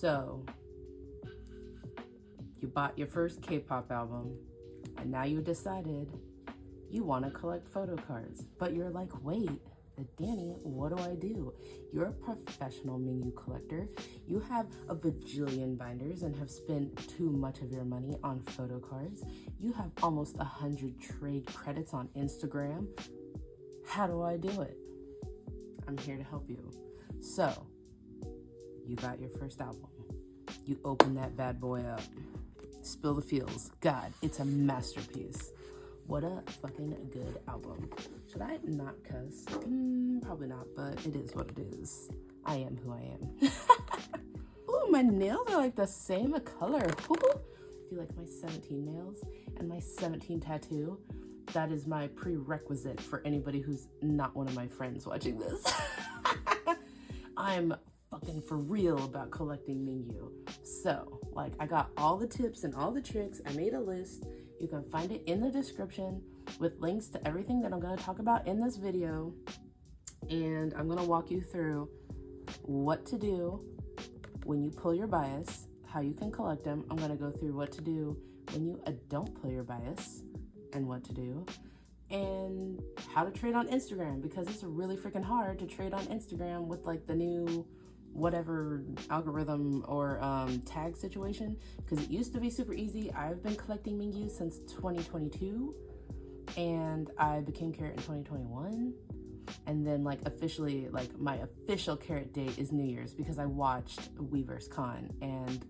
So, you bought your first K-pop album, and now you decided you want to collect photo cards. But you're like, wait, Danny, what do I do? You're a professional Mingyu collector. You have a bajillion binders and have spent too much of your money on photo cards. You have almost 100 trade credits on Instagram. How do I do it? I'm here to help you. So, you got your first album. You open that bad boy up. Spill the feels. God, it's a masterpiece. What a fucking good album. Should I not cuss? Probably not, but it is what it is. I am who I am. Ooh, my nails are like the same color. Ooh. Do you like my 17 nails and my 17 tattoo? That is my prerequisite for anybody who's not one of my friends watching this. I'm fucking for real about collecting Mingyu. So, like, I got all the tips and all the tricks. I made a list. You can find it in the description with links to everything that I'm going to talk about in this video. And I'm going to walk you through what to do when you pull your bias, how you can collect them. I'm going to go through what to do when you don't pull your bias and what to do, and how to trade on Instagram, because it's really freaking hard to trade on Instagram with like the new whatever algorithm or tag situation, because it used to be super easy. I've been collecting Mingyu since 2022 and I became Carrot in 2021, and then like officially, like my official Carrot date is New Year's because I watched Weverse Con and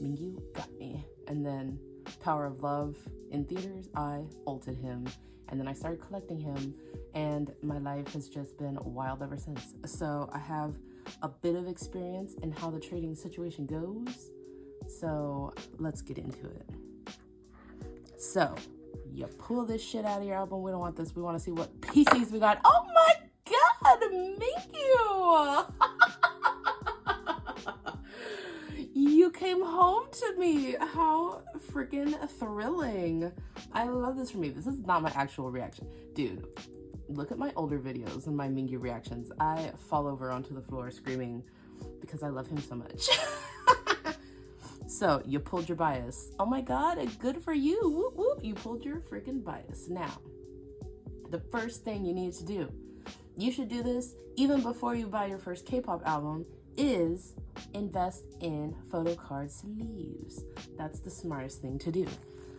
Mingyu got me. And then Power of Love in theaters, I ulted him, and then I started collecting him, and my life has just been wild ever since. So I have a bit of experience in how the trading situation goes, so let's get into it. So you pull this shit out of your album. We don't want this. We want to see what PCs we got. Oh my god, Mingyu! You came home to me. How freaking thrilling. I love this for me. This is not my actual reaction. Dude, look at my older videos and my Mingyu reactions. I fall over onto the floor screaming because I love him so much. So, you pulled your bias. Oh my god, good for you. Whoop, whoop. You pulled your freaking bias. Now, the first thing you need to do, you should do this even before you buy your first K-pop album, is invest in Photocard sleeves. That's the smartest thing to do.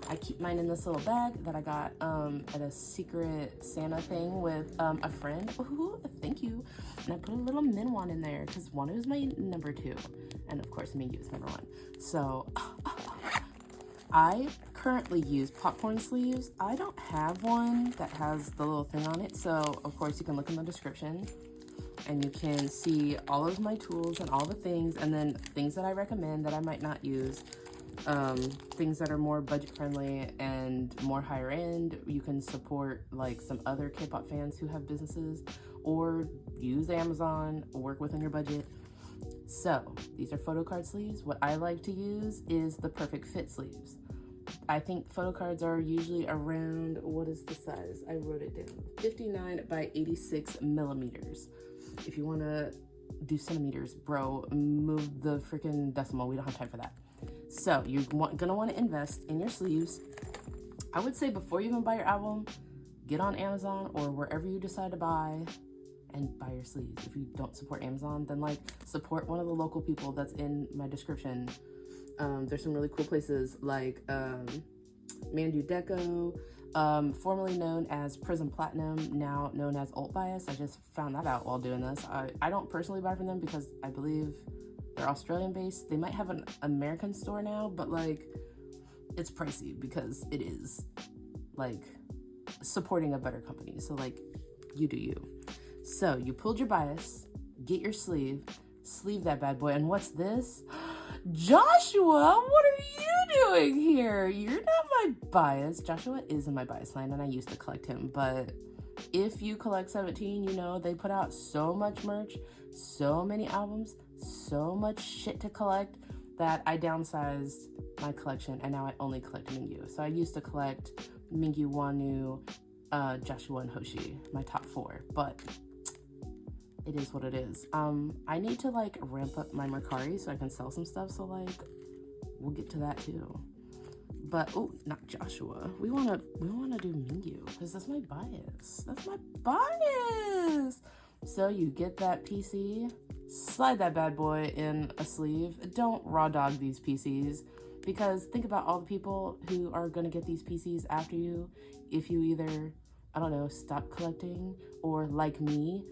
I keep mine in this little bag that I got at a secret Santa thing with a friend. Ooh, thank you. And I put a little Minwon in there because Wonu is my number 2. And of course, Mingyu is number 1. So I currently use popcorn sleeves. I don't have one that has the little thing on it. So of course, you can look in the description and you can see all of my tools and all the things, and then things that I recommend that I might not use. Things that are more budget friendly and more higher end. You can support like some other K-pop fans who have businesses, or use Amazon, work within your budget. So these are Photocard sleeves. What I like to use is the Perfect Fit sleeves. I think Photocards are usually around, what is the size? I wrote it down, 59 by 86 millimeters. If you want to do centimeters, bro, move the freaking decimal. We don't have time for that. So you're gonna want to invest in your sleeves. I would say before you even buy your album, get on Amazon or wherever you decide to buy and buy your sleeves. If you don't support Amazon, then like support one of the local people that's in my description. There's some really cool places like Mandu Deco, formerly known as Prism Platinum, now known as Alt Bias. I just found that out while doing this. I don't personally buy from them because I believe they're Australian based. They might have an American store now, but like it's pricey because it is like supporting a better company. So like you do you. So you pulled your bias, get your sleeve that bad boy. And what's this? Joshua, what are you doing here? You're not my bias. Joshua is in my bias line and I used to collect him, but if you collect 17, you know they put out so much merch, so many albums, so much shit to collect that I downsized my collection and now I only collect Mingyu. So I used to collect Mingyu, Wonu, Joshua, and Hoshi, my top 4. But it is what it is. I need to like ramp up my Mercari so I can sell some stuff. So like, we'll get to that too. But oh, not Joshua. We wanna do Mingyu because that's my bias. That's my bias. So you get that PC, slide that bad boy in a sleeve. Don't raw dog these PCs because think about all the people who are gonna get these PCs after you if you either, I don't know, stop collecting or like me,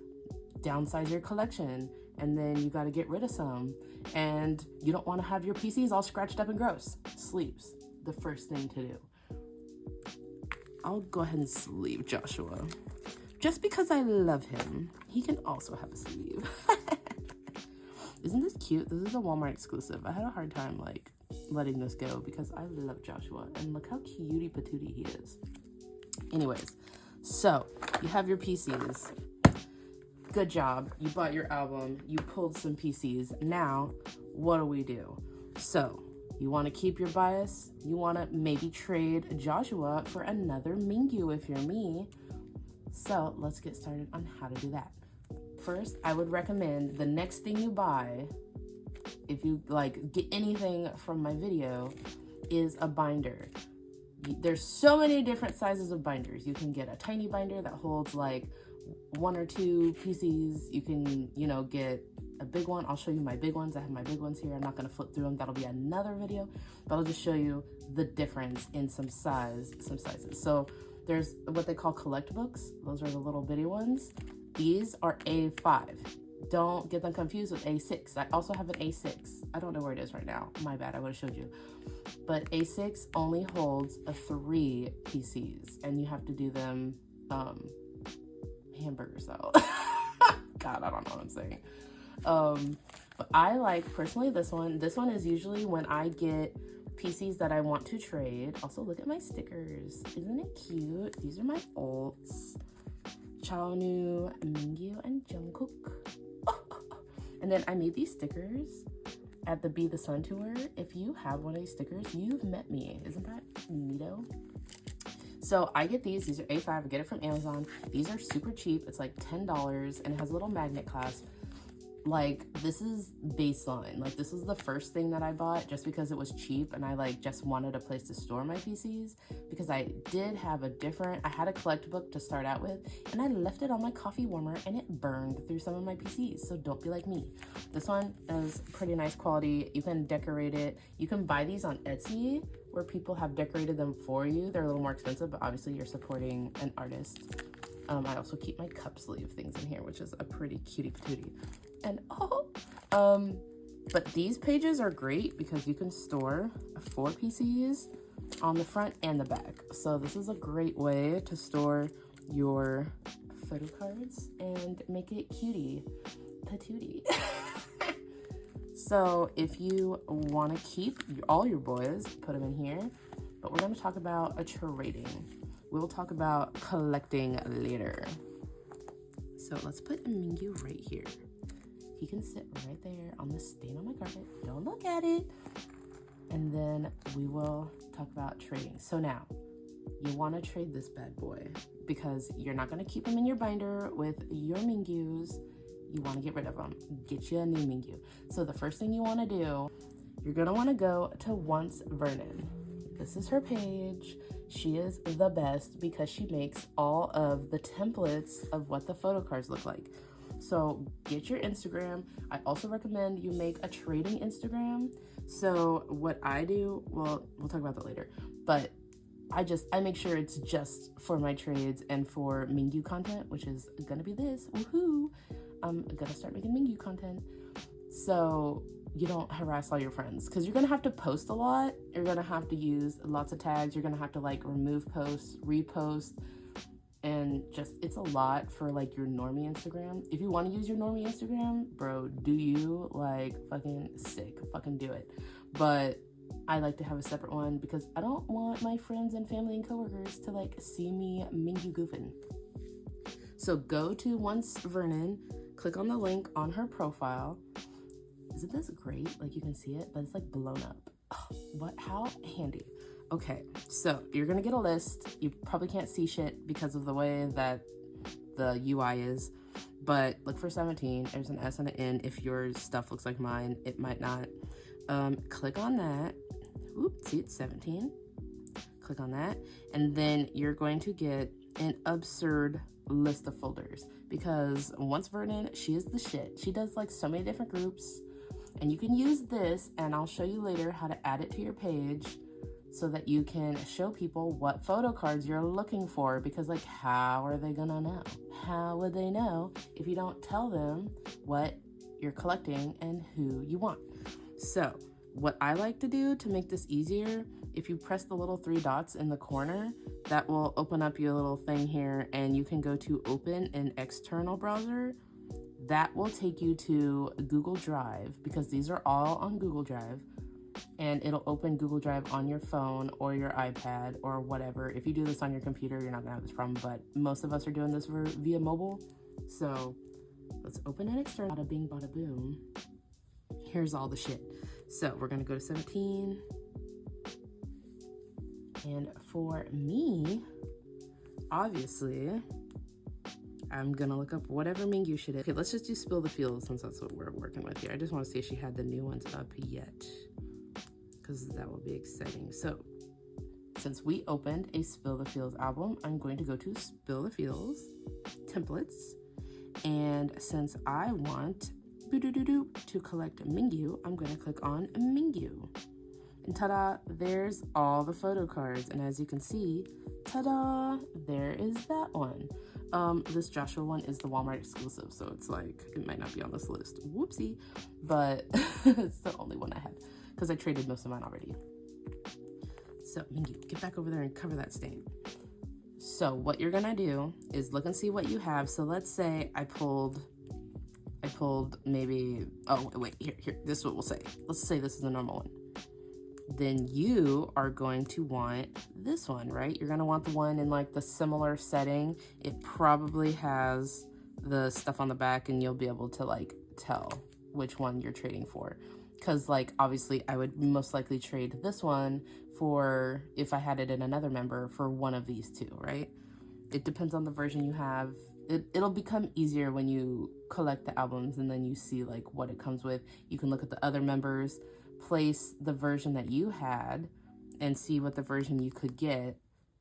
downsize your collection and then you got to get rid of some and you don't want to have your PCs all scratched up and gross. Sleeves, the first thing to do. I'll go ahead and sleeve Joshua. Just because I love him, he can also have a sleeve. Isn't this cute? This is a Walmart exclusive. I had a hard time like letting this go because I love Joshua and look how cutie patootie he is. Anyways, so you have your PCs. Good job. You bought your album. You pulled some PCs. Now, what do we do? So, you want to keep your bias. You want to maybe trade Joshua for another Mingyu if you're me. So, let's get started on how to do that. First, I would recommend the next thing you buy, if you like get anything from my video, is a binder. There's so many different sizes of binders. You can get a tiny binder that holds like 1 or 2 PCs. You can, you know, get a big one. I'll show you my big ones. I have my big ones here. I'm not going to flip through them. That'll be another video, but I'll just show you the difference in some sizes. So there's what they call collect books. Those are the little bitty ones. These are A5. Don't get them confused with A6. I also have an A6. I don't know where it is right now. My bad. I would have showed you. But A6 only holds 3 PCs, and you have to do them hamburger style. God, I don't know what I'm saying. But I like personally this one. This one is usually when I get PCs that I want to trade. Also, look at my stickers. Isn't it cute? These are my ults. Chaonu, Mingyu, and Jungkook. And then I made these stickers at the Be the Sun tour. If you have one of these stickers, you've met me. Isn't that neato? So I get these are A5, I get it from Amazon. These are super cheap. It's like $10 and it has a little magnet clasp. Like, this is baseline. Like, this was the first thing that I bought just because it was cheap and I like just wanted a place to store my PCs because I did have I had a collect book to start out with and I left it on my coffee warmer and it burned through some of my PCs. So don't be like me. This one is pretty nice quality. You can decorate it. You can buy these on Etsy where people have decorated them for you. They're a little more expensive, but obviously you're supporting an artist. I also keep my cup sleeve things in here, which is a pretty cutie patootie. And but these pages are great because you can store 4 PCs on the front and the back. So this is a great way to store your photo cards and make it cutie patootie. So if you want to keep all your boys, put them in here. But we're going to talk about trading. We'll talk about collecting later. So let's put Mingyu right here. He can sit right there on the stain on my carpet. Don't look at it. And then we will talk about trading. So now, you want to trade this bad boy because you're not going to keep him in your binder with your Mingyus. You want to get rid of them. Get you a new Mingyu. So the first thing you want to do, you're going to want to go to Once Vernon. This is her page. She is the best because she makes all of the templates of what the photo cards look like. So get your Instagram. I also recommend you make a trading Instagram. So what I do, well, we'll talk about that later, but I make sure it's just for my trades and for Mingyu content, which is gonna be this, woohoo. I'm gonna start making Mingyu content. So you don't harass all your friends because you're gonna have to post a lot. You're gonna have to use lots of tags. You're gonna have to like remove posts, repost, and just, it's a lot for like your normie Instagram. If you want to use your normie Instagram, bro, do you, like, fucking sick, fucking do it. But I like to have a separate one because I don't want my friends and family and coworkers to like see me Mingyu goofing. So go to Once Vernon, click on the link on her profile. Isn't this great? Like, you can see it, but it's like blown up. Oh, what? How handy. Okay, so you're gonna get a list. You probably can't see shit because of the way that the UI is, but look for 17. There's an S and an N. If your stuff looks like mine, it might not. Click on that. Oop, see, it's 17. Click on that, and then you're going to get an absurd list of folders, because once Vernon, she is the shit. She does like so many different groups, and you can use this, and I'll show you later how to add it to your page so that you can show people what photo cards you're looking for, because like, how are they gonna know? How would they know if you don't tell them what you're collecting and who you want? So what I like to do to make this easier, if you press the little 3 dots in the corner, that will open up your little thing here, and you can go to open an external browser. That will take you to Google Drive, because these are all on Google Drive, and it'll open Google Drive on your phone or your iPad or whatever. If you do this on your computer, you're not gonna have this problem, but most of us are doing this via mobile. So let's open an external. Bada bing, bada boom. Here's all the shit. So we're gonna go to 17. And for me, obviously, I'm gonna look up whatever Mingyu shit is. Okay, let's just do Spill the Fields, since that's what we're working with here. I just wanna see if she had the new ones up yet, because that will be exciting. So since we opened a Spill the Fields album, I'm going to go to Spill the Fields, templates. And since I want to collect Mingyu, I'm gonna click on Mingyu. And ta-da, there's all the photo cards. And as you can see, ta-da, there is that one. This Joshua one is the Walmart exclusive, so it's like, it might not be on this list. Whoopsie. But it's the only one I had, because I traded most of mine already. So, Mingyu, get back over there and cover that stain. So what you're gonna do is look and see what you have. So let's say I pulled maybe, oh wait, here, this is what we'll say. Let's say this is the normal one. Then you are going to want this one, right? You're gonna want the one in like the similar setting. It probably has the stuff on the back, and you'll be able to like tell which one you're trading for. Cause like, obviously I would most likely trade this one for, if I had it in another member, for one of these two, right? It depends on the version you have. It'll become easier when you collect the albums and then you see like what it comes with. You can look at the other members, place the version that you had, and see what the version you could get,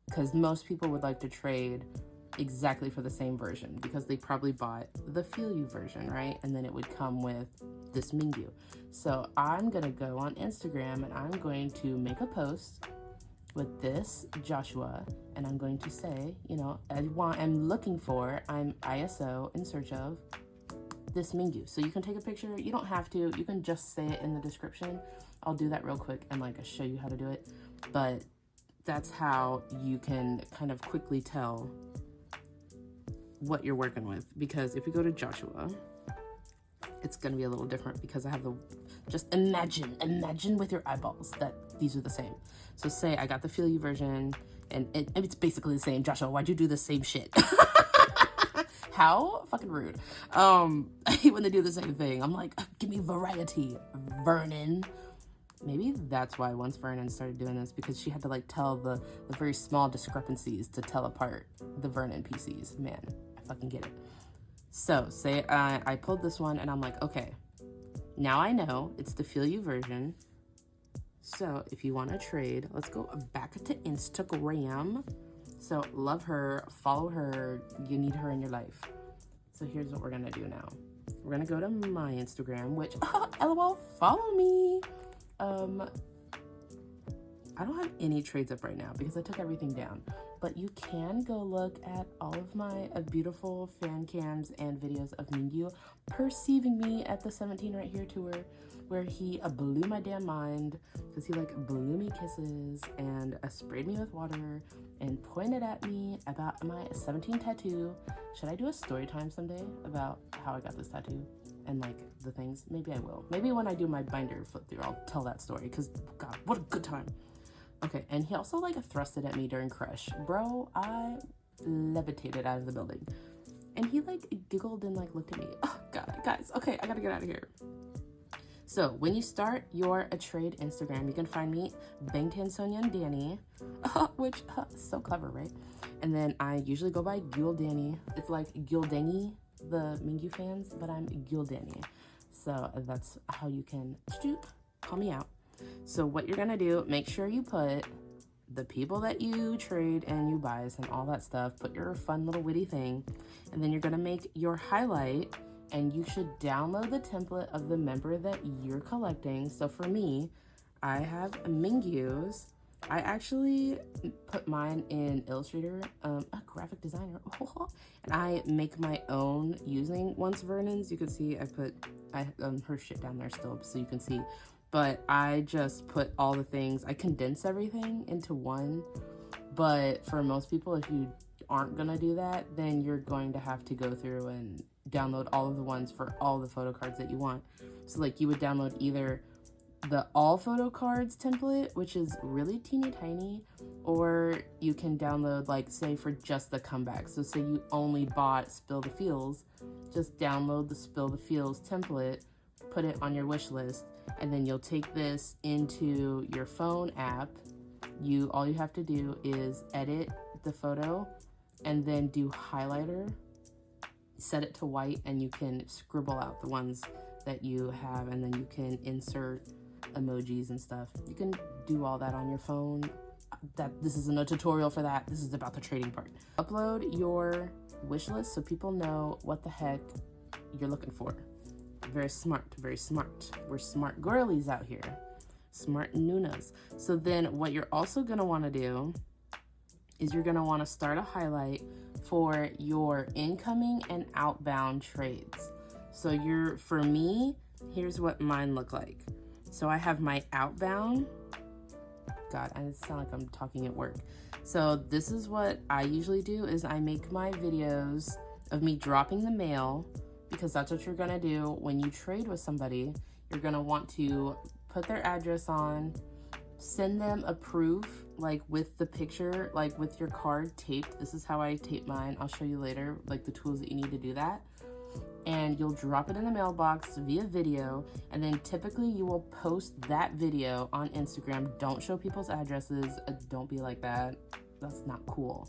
because most people would like to trade exactly for the same version, because they probably bought the Feel You version, right? And then it would come with this Mingyu. So I'm gonna go on Instagram and I'm going to make a post with this Joshua, and I'm going to say, you know, I'm looking for, I'm ISO in search of this Mingyu. So you can take a picture. You don't have to. You can just say it in the description. I'll do that real quick and like show you how to do it. But that's how you can kind of quickly tell what you're working with. Because if you go to Joshua, it's going to be a little different, because I have the, just imagine with your eyeballs that these are the same. So say I got the Feel You version, and it's basically the same. Joshua, why'd you do the same shit? How fucking rude. I hate when they do the same thing. I'm like, give me variety, Vernon. Maybe that's why once Vernon started doing this, because she had to like tell the very small discrepancies to tell apart the Vernon PCs. Man, I fucking get it. So say I pulled this one and I'm like, okay, now I know it's the Feel You version. So if you want to trade, let's go back to Instagram. So love her, follow her, you need her in your life. So here's what we're gonna do now. We're gonna go to my Instagram, which, LOL, follow me. I don't have any trades up right now because I took everything down, but you can go look at all of my beautiful fan cams and videos of Mingyu perceiving me at the 17 right here tour, where he blew my damn mind, because he like blew me kisses and sprayed me with water and pointed at me about my 17 tattoo. Should I do a story time someday about how I got this tattoo and like the things? Maybe I will. Maybe when I do my binder flip through, I'll tell that story, because God, what a good time. Okay, and he also like thrusted at me during Crush. Bro, I levitated out of the building. And he like giggled and like looked at me. Oh God, guys, okay, I gotta get out of here. So when you start your trade Instagram, you can find me, Bangtan Sonia and Danny, which, so clever, right? And then I usually go by Gul Danny. It's like Gul Danny, the Mingyu fans, but I'm Gildani. So that's how you can call me out. So what you're gonna do, make sure you put the people that you trade and you bias and all that stuff, put your fun little witty thing, and then you're gonna make your highlight, and you should download the template of the member that you're collecting. So for me, I have Mingyu's. I actually put mine in Illustrator, a graphic designer, and I make my own using Once Vernon's. You can see I put her shit down there still, so you can see. But I just put all the things, I condense everything into one. But for most people, if you aren't gonna do that, then you're going to have to go through and download all of the ones for all the photo cards that you want. So like you would download either the all photo cards template, which is really teeny tiny, or you can download, like, say for just the comeback. So say you only bought Spill the Feels, just download the Spill the Feels template, put it on your wish list, and then you'll take this into your phone app. All you have to do is edit the photo and then do highlighter, set it to white, and you can scribble out the ones that you have, and then you can insert emojis and stuff. You can do all that on your phone. This isn't a tutorial for that. This is about the trading part. Upload your wish list so people know what the heck you're looking for. Very smart, very smart. We're smart girlies out here. Smart Nunas. So then what you're also gonna wanna do is you're gonna wanna start a highlight for your incoming and outbound trades. So for me, here's what mine look like. So I have my outbound. God, I sound like I'm talking at work. So this is what I usually do, is I make my videos of me dropping the mail, because that's what you're gonna do when you trade with somebody. You're gonna want to put their address on, send them a proof, like with the picture, like with your card taped. This is how I tape mine. I'll show you later, like the tools that you need to do that. And you'll drop it in the mailbox via video, and then typically you will post that video on Instagram. Don't show people's addresses. Don't be like that. That's not cool.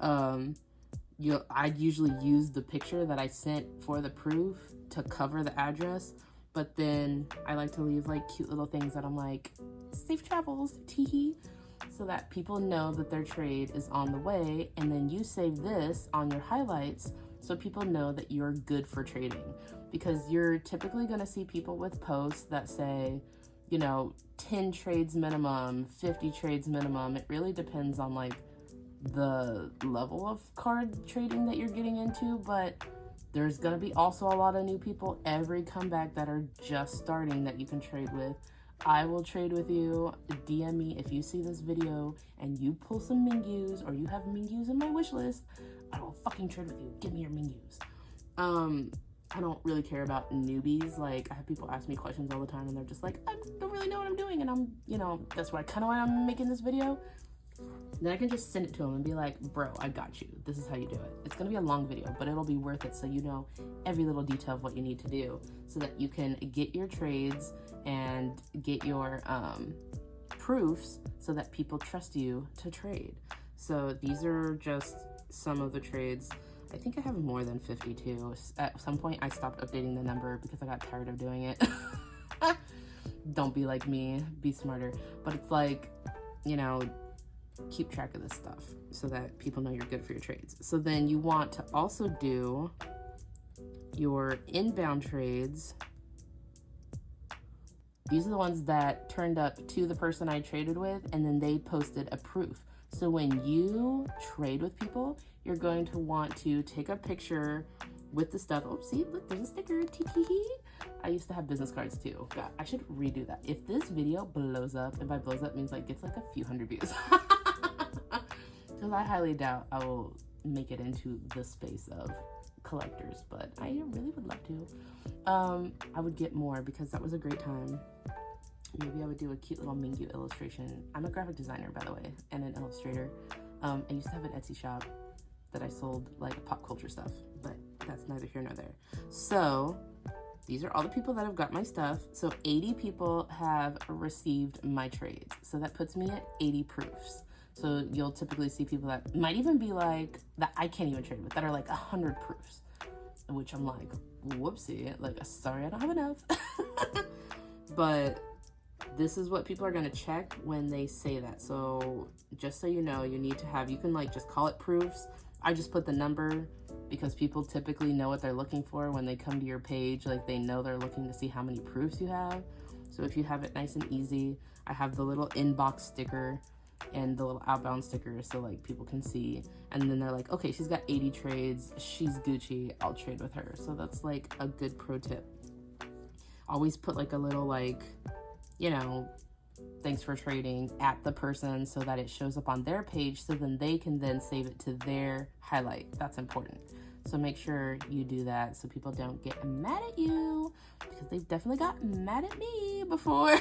I'd usually use the picture that I sent for the proof to cover the address, but then I like to leave like cute little things that I'm like, safe travels, teehee, so that people know that their trade is on the way. And then you save this on your highlights so people know that you're good for trading, because you're typically going to see people with posts that say, 10 trades minimum, 50 trades minimum. It really depends on like the level of card trading that you're getting into, but there's going to be also a lot of new people every comeback that are just starting that you can trade with. I will trade with you. DM me if you see this video and you pull some Mingyus, or you have Mingyus in my wish list. I will fucking trade with you. Give me your Mingyus. I don't really care about newbies. Like, I have people ask me questions all the time and they're just like, I don't really know what I'm doing, and I'm, that's why I'm making this video. Then I can just send it to them and be like, bro, I got you. This is how you do it. It's gonna be a long video, but it'll be worth it, so you know every little detail of what you need to do so that you can get your trades and get your proofs so that people trust you to trade. So these are just some of the trades. I think I have more than 52. At some point I stopped updating the number because I got tired of doing it. Don't be like me, be smarter. But it's like, keep track of this stuff so that people know you're good for your trades. So then you want to also do your inbound trades. These are the ones that turned up to the person I traded with, and then they posted a proof. So when you trade with people, you're going to want to take a picture with the stuff. Oh, see, look, there's a sticker. I used to have business cards too. God, I should redo that. If this video blows up, and by blows up means like gets like a few hundred views, because I highly doubt I will make it into the space of collectors, but I really would love to. I would get more because that was a great time. Maybe I would do a cute little Mingyu illustration. I'm a graphic designer, by the way, and an illustrator. I used to have an Etsy shop that I sold like pop culture stuff, but that's neither here nor there. So these are all the people that have got my stuff. So 80 people have received my trades. So that puts me at 80 proofs. So you'll typically see people that might even be like, that I can't even trade with, that are like 100 proofs. which I'm like, whoopsie, like, sorry, I don't have enough. But this is what people are going to check when they say that. So just so you know, you need to have, you can like just call it proofs. I just put the number because people typically know what they're looking for when they come to your page. Like, they know they're looking to see how many proofs you have. So if you have it nice and easy, I have the little inbox sticker and the little outbound sticker so like people can see. And then they're like, okay, she's got 80 trades. She's Gucci. I'll trade with her. So that's like a good pro tip. Always put like a little like, you know, thanks for trading at the person so that it shows up on their page, so then they can then save it to their highlight. That's important. So make sure you do that so people don't get mad at you, because they've definitely got mad at me before.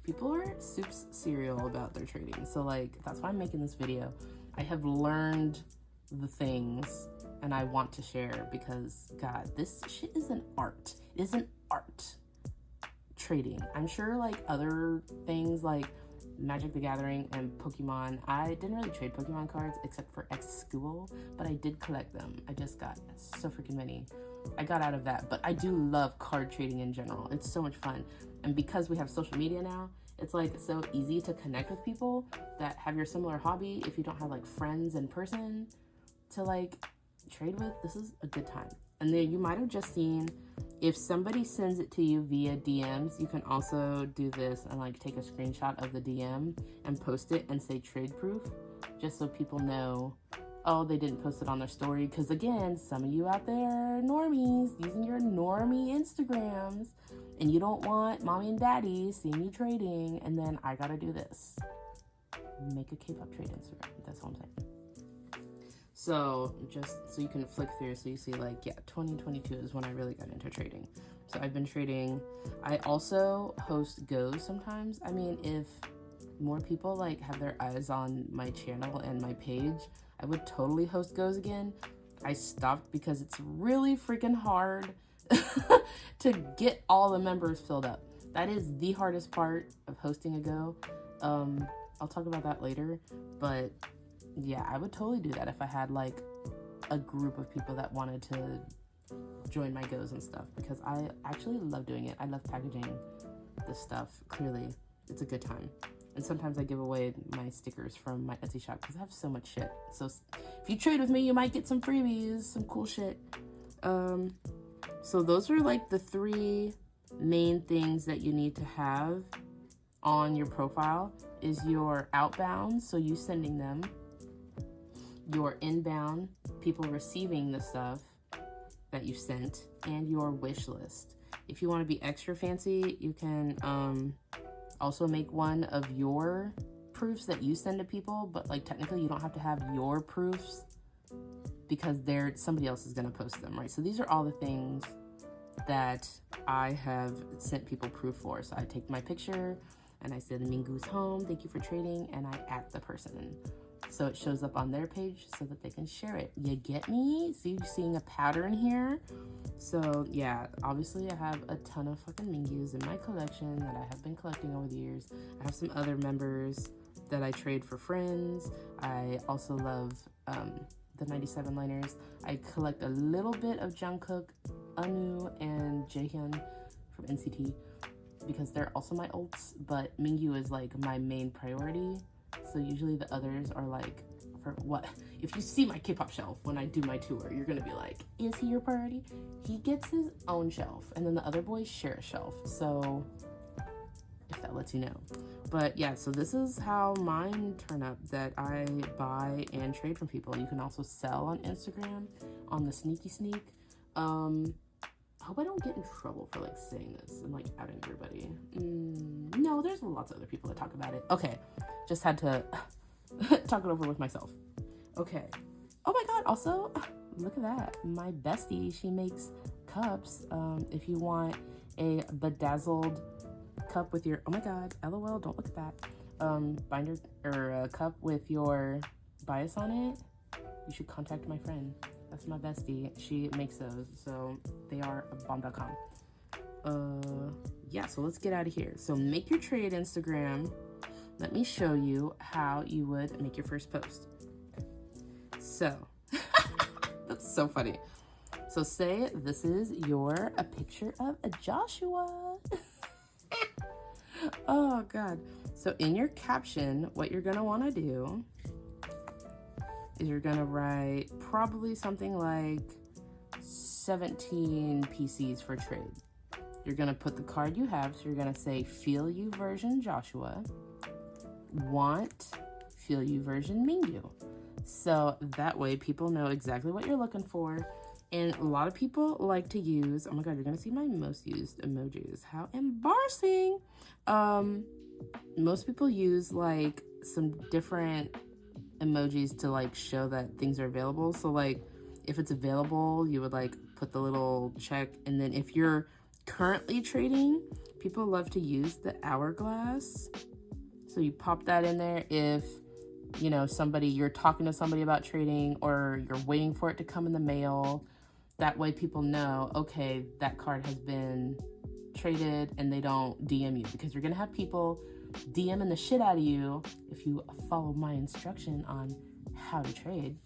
People are soups cereal about their trading. So like, that's why I'm making this video. I have learned the things and I want to share, because God, this shit is an art. It is an art. Trading. I'm sure like other things like Magic the Gathering and Pokemon, I didn't really trade Pokemon cards except for X School, but I did collect them. I just got so freaking many. I got out of that, but I do love card trading in general. It's so much fun. And because we have social media now, it's like so easy to connect with people that have your similar hobby. If you don't have like friends in person to like trade with, this is a good time. And then you might have just seen, if somebody sends it to you via DMs, you can also do this and like take a screenshot of the DM and post it and say trade proof, just so people know, oh, they didn't post it on their story. Because again, some of you out there normies using your normie Instagrams, and you don't want mommy and daddy seeing you trading, and then I gotta do this. Make a Kpop trade Instagram. That's all I'm saying. So just so you can flick through, so you see like, yeah, 2022 is when I really got into trading. So I've been trading. I also host goes sometimes. I mean, if more people like have their eyes on my channel and my page, I would totally host goes again. I stopped because it's really freaking hard to get all the members filled up. That is the hardest part of hosting a go. I'll talk about that later, but yeah, I would totally do that if I had like a group of people that wanted to join my goes and stuff, because I actually love doing it. I love packaging this stuff. Clearly, it's a good time. And sometimes I give away my stickers from my Etsy shop because I have so much shit. So if you trade with me, you might get some freebies, some cool shit. So those are like the 3 main things that you need to have on your profile. Is your outbound, so you sending them, your inbound, people receiving the stuff that you sent, and your wish list. If you want to be extra fancy, you can also make one of your proofs that you send to people, but like technically you don't have to have your proofs because somebody else is going to post them, right? So these are all the things that I have sent people proof for. So I take my picture and I send Mingu's home, thank you for trading, and I at the person. So it shows up on their page so that they can share it. You get me? See, you're seeing a pattern here? So yeah, obviously I have a ton of fucking Mingus in my collection that I have been collecting over the years. I have some other members that I trade for friends. I also love the 97 liners. I collect a little bit of Jungkook, Anu, and Jaehyun from NCT because they're also my ults, but Mingyu is like my main priority. So usually the others are like, for what? If you see my K-pop shelf when I do my tour, you're gonna be like, is he your priority? He gets his own shelf, and then the other boys share a shelf. So if that lets you know. But yeah, so this is how mine turn up that I buy and trade from people. You can also sell on Instagram on the Sneaky Sneak. I hope I don't get in trouble for like saying this and like outing everybody. No, there's lots of other people that talk about it. Okay, just had to talk it over with myself. Okay. Oh my god, also, look at that. My bestie, she makes cups. If you want a bedazzled cup with your, oh my god, LOL, don't look at that. Binder or a cup with your bias on it, you should contact my friend. That's my bestie. She makes those, so they are bomb.com. Yeah, so let's get out of here. So make your trade Instagram. Let me show you how you would make your first post. So, that's so funny. So say this is a picture of a Joshua. Oh God. So in your caption, what you're gonna wanna do is you're gonna write probably something like 17 PCs for trade. You're gonna put the card you have, so you're gonna say Feel You version Joshua, want Feel You version Mingyu. So that way people know exactly what you're looking for. And a lot of people like to use, oh my God, you're gonna see my most used emojis. How embarrassing. Most people use like some different emojis to like show that things are available. So like if it's available, you would like put the little check. And then if you're currently trading, people love to use the hourglass. So you pop that in there if, you know, you're talking to somebody about trading, or you're waiting for it to come in the mail. That way people know, okay, that card has been traded, and they don't DM you, because you're gonna have people DMing the shit out of you if you follow my instruction on how to trade.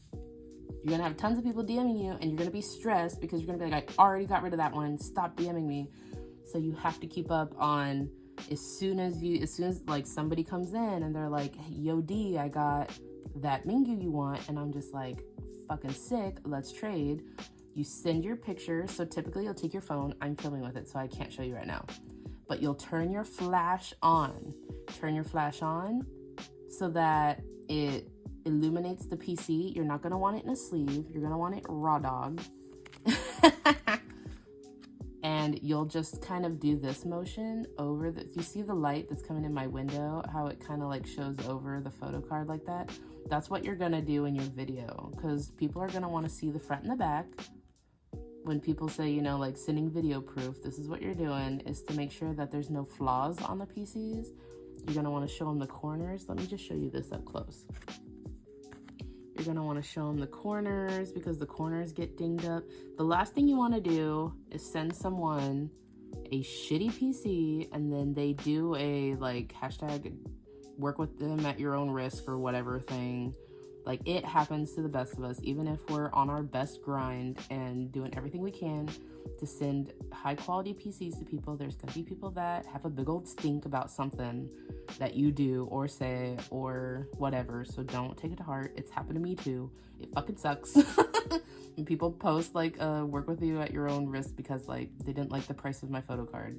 You're gonna have tons of people DMing you, and you're gonna be stressed because you're gonna be like, I already got rid of that one, stop DMing me. So you have to keep up on, as soon as like somebody comes in and they're like, yo D, I got that Mingyu you want, and I'm just like, fucking sick, let's trade. You send your picture. So typically you'll take your phone. I'm filming with it, so I can't show you right now. But you'll turn your flash on. Turn your flash on so that it illuminates the PC. You're not going to want it in a sleeve. You're going to want it raw dog. And you'll just kind of do this motion over the, you see the light that's coming in my window, how it kind of like shows over the photo card like that? That's what you're going to do in your video, because people are going to want to see the front and the back. When people say, you know, like sending video proof, this is what you're doing, is to make sure that there's no flaws on the PCs. You're going to want to show them the corners. Let me just show you this up close. You're going to want to show them the corners, because the corners get dinged up. The last thing you want to do is send someone a shitty PC and then they do a like hashtag work with them at your own risk or whatever thing. Like, it happens to the best of us, even if we're on our best grind and doing everything we can to send high quality PCs to people. There's gonna be people that have a big old stink about something that you do or say or whatever. So don't take it to heart. It's happened to me too. It fucking sucks. When people post like work with you at your own risk because like they didn't like the price of my photo card.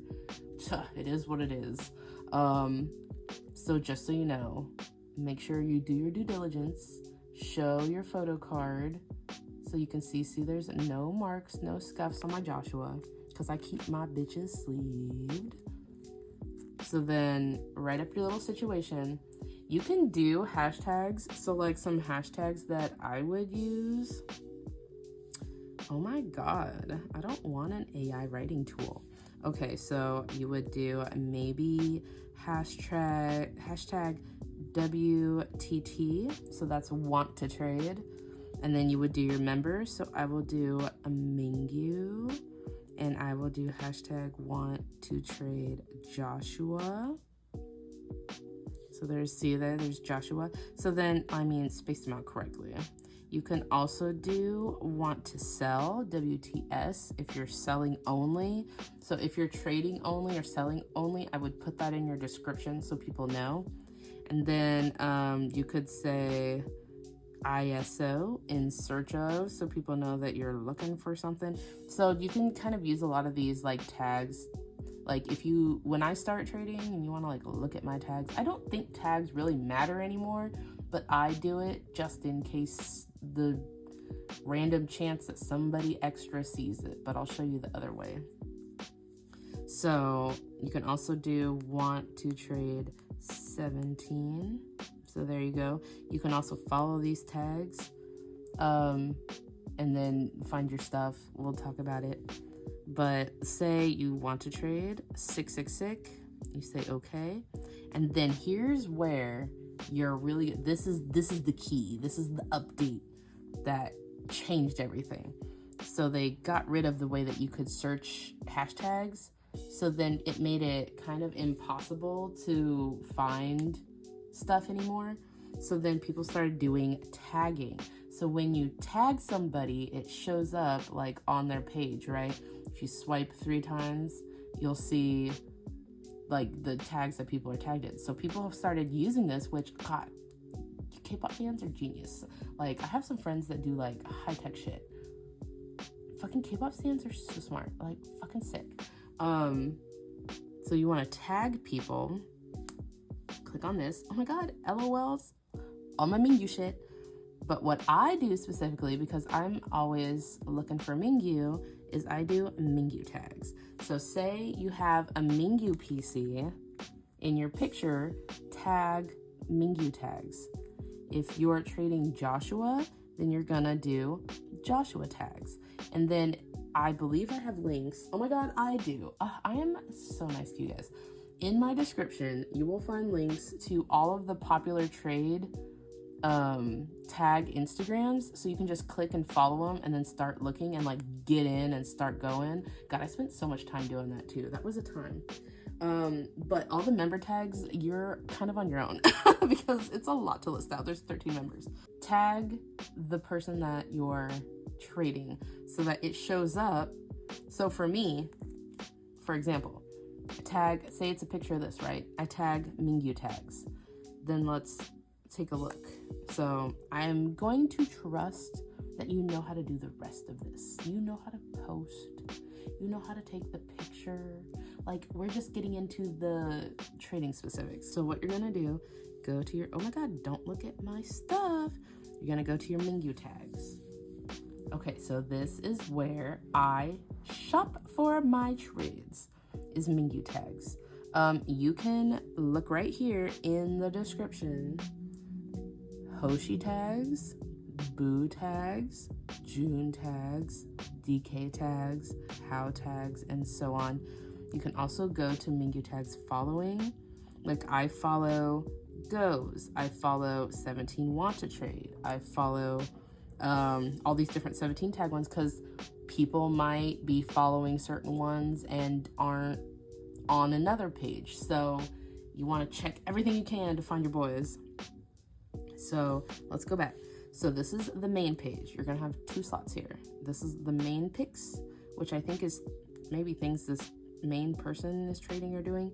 It is what it is. So just so you know, make sure you do your due diligence. Show your photo card so you can see there's no marks, no scuffs on my Joshua, because I keep my bitches sleeved. So then write up your little situation. You can do hashtags. So like some hashtags that I would use. Oh my God, I don't want an AI writing tool. Okay, so you would do maybe hashtag WTT, so that's want to trade, and then you would do your members. So I will do a Mingyu, and I will do hashtag want to trade Joshua. So there's Joshua. So then, space them out correctly. You can also do want to sell, WTS, if you're selling only. So if you're trading only or selling only, I would put that in your description so people know. And then you could say ISO, in search of, so people know that you're looking for something. So you can kind of use a lot of these like tags. Like when I start trading and you want to like look at my tags, I don't think tags really matter anymore, but I do it just in case the random chance that somebody extra sees it, but I'll show you the other way. So you can also do want to trade 17. So there you go. You can also follow these tags and then find your stuff. We'll talk about it. But say you want to trade 666, you say okay. And then here's where you're really, this is the key. This is the update that changed everything. So they got rid of the way that you could search hashtags. So then it made it kind of impossible to find stuff anymore. So then people started doing tagging. So when you tag somebody, it shows up like on their page, right? If you swipe 3 times, you'll see like the tags that people are tagged in. So people have started using this, which, God, K-pop fans are genius. Like, I have some friends that do like high-tech shit. Fucking K-pop fans are so smart, like fucking sick. So you want to tag people. Click on this. Oh my God, LOLs, all my Mingyu shit. But what I do specifically, because I'm always looking for Mingyu, is I do Mingyu tags. So say you have a Mingyu PC in your picture, tag Mingyu tags. If you're trading Joshua, then you're gonna do Joshua tags. And then I believe I have links. Oh my God, I do. I am so nice to you guys. In my description, you will find links to all of the popular trade tag Instagrams, so you can just click and follow them and then start looking and like get in and start going. God, I spent so much time doing that too. That was a time. But all the member tags, you're kind of on your own because it's a lot to list out. There's 13 members. Tag the person that you're trading so that it shows up. So for me, for example, tag, say it's a picture of this, right? I tag Mingyu tags. Then let's take a look. So I am going to trust that you know how to do the rest of this. You know how to post. You know how to take the picture. Like, we're just getting into the trading specifics. So what you're gonna do, go to your, oh my God, don't look at my stuff. You're gonna go to your Mingyu tags. Okay, so this is where I shop for my trades, is Mingyu tags. You can look right here in the description. Hoshi tags, Boo tags, June tags, DK tags, How tags, and so on. You can also go to Mingyu tags following. Like, I follow Goes, I follow 17 Want to Trade, I follow all these different 17 tag ones, because people might be following certain ones and aren't on another page. So you want to check everything you can to find your boys. So let's go back. So this is the main page. You're gonna have 2 slots here. This is the main picks, which I think is maybe things this main person is trading or doing,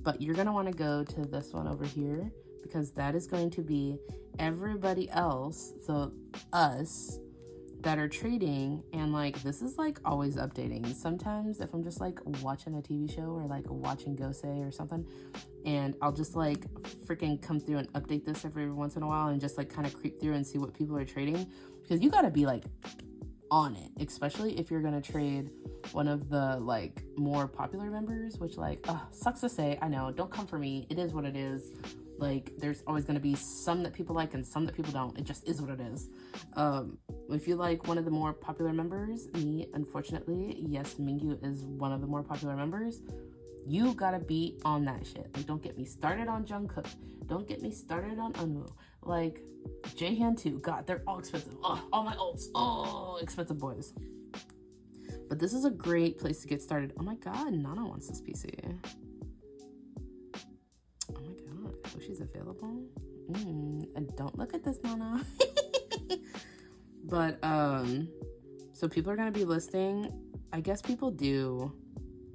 but you're gonna want to go to this one over here, because that is going to be everybody else, so us, that are trading. And like, this is like always updating. Sometimes if I'm just like watching a TV show or like watching Gosei or something, and I'll just like freaking come through and update this every once in a while and just like kind of creep through and see what people are trading, because you got to be like on it, especially if you're gonna trade one of the like more popular members, which like sucks to say, I know, don't come for me, it is what it is. Like, there's always going to be some that people like and some that people don't. It just is what it is. If you like one of the more popular members, me, unfortunately, yes, Mingyu is one of the more popular members. You gotta be on that shit. Like, don't get me started on Jungkook. Don't get me started on Unwoo. Like, Jaehyun too. God, they're all expensive. Oh, all my ults. Oh, expensive boys. But this is a great place to get started. Oh my God, Nana wants this PC. Oh my God, oh, she's available. And don't look at this, Nana. But so people are gonna be listing. I guess people do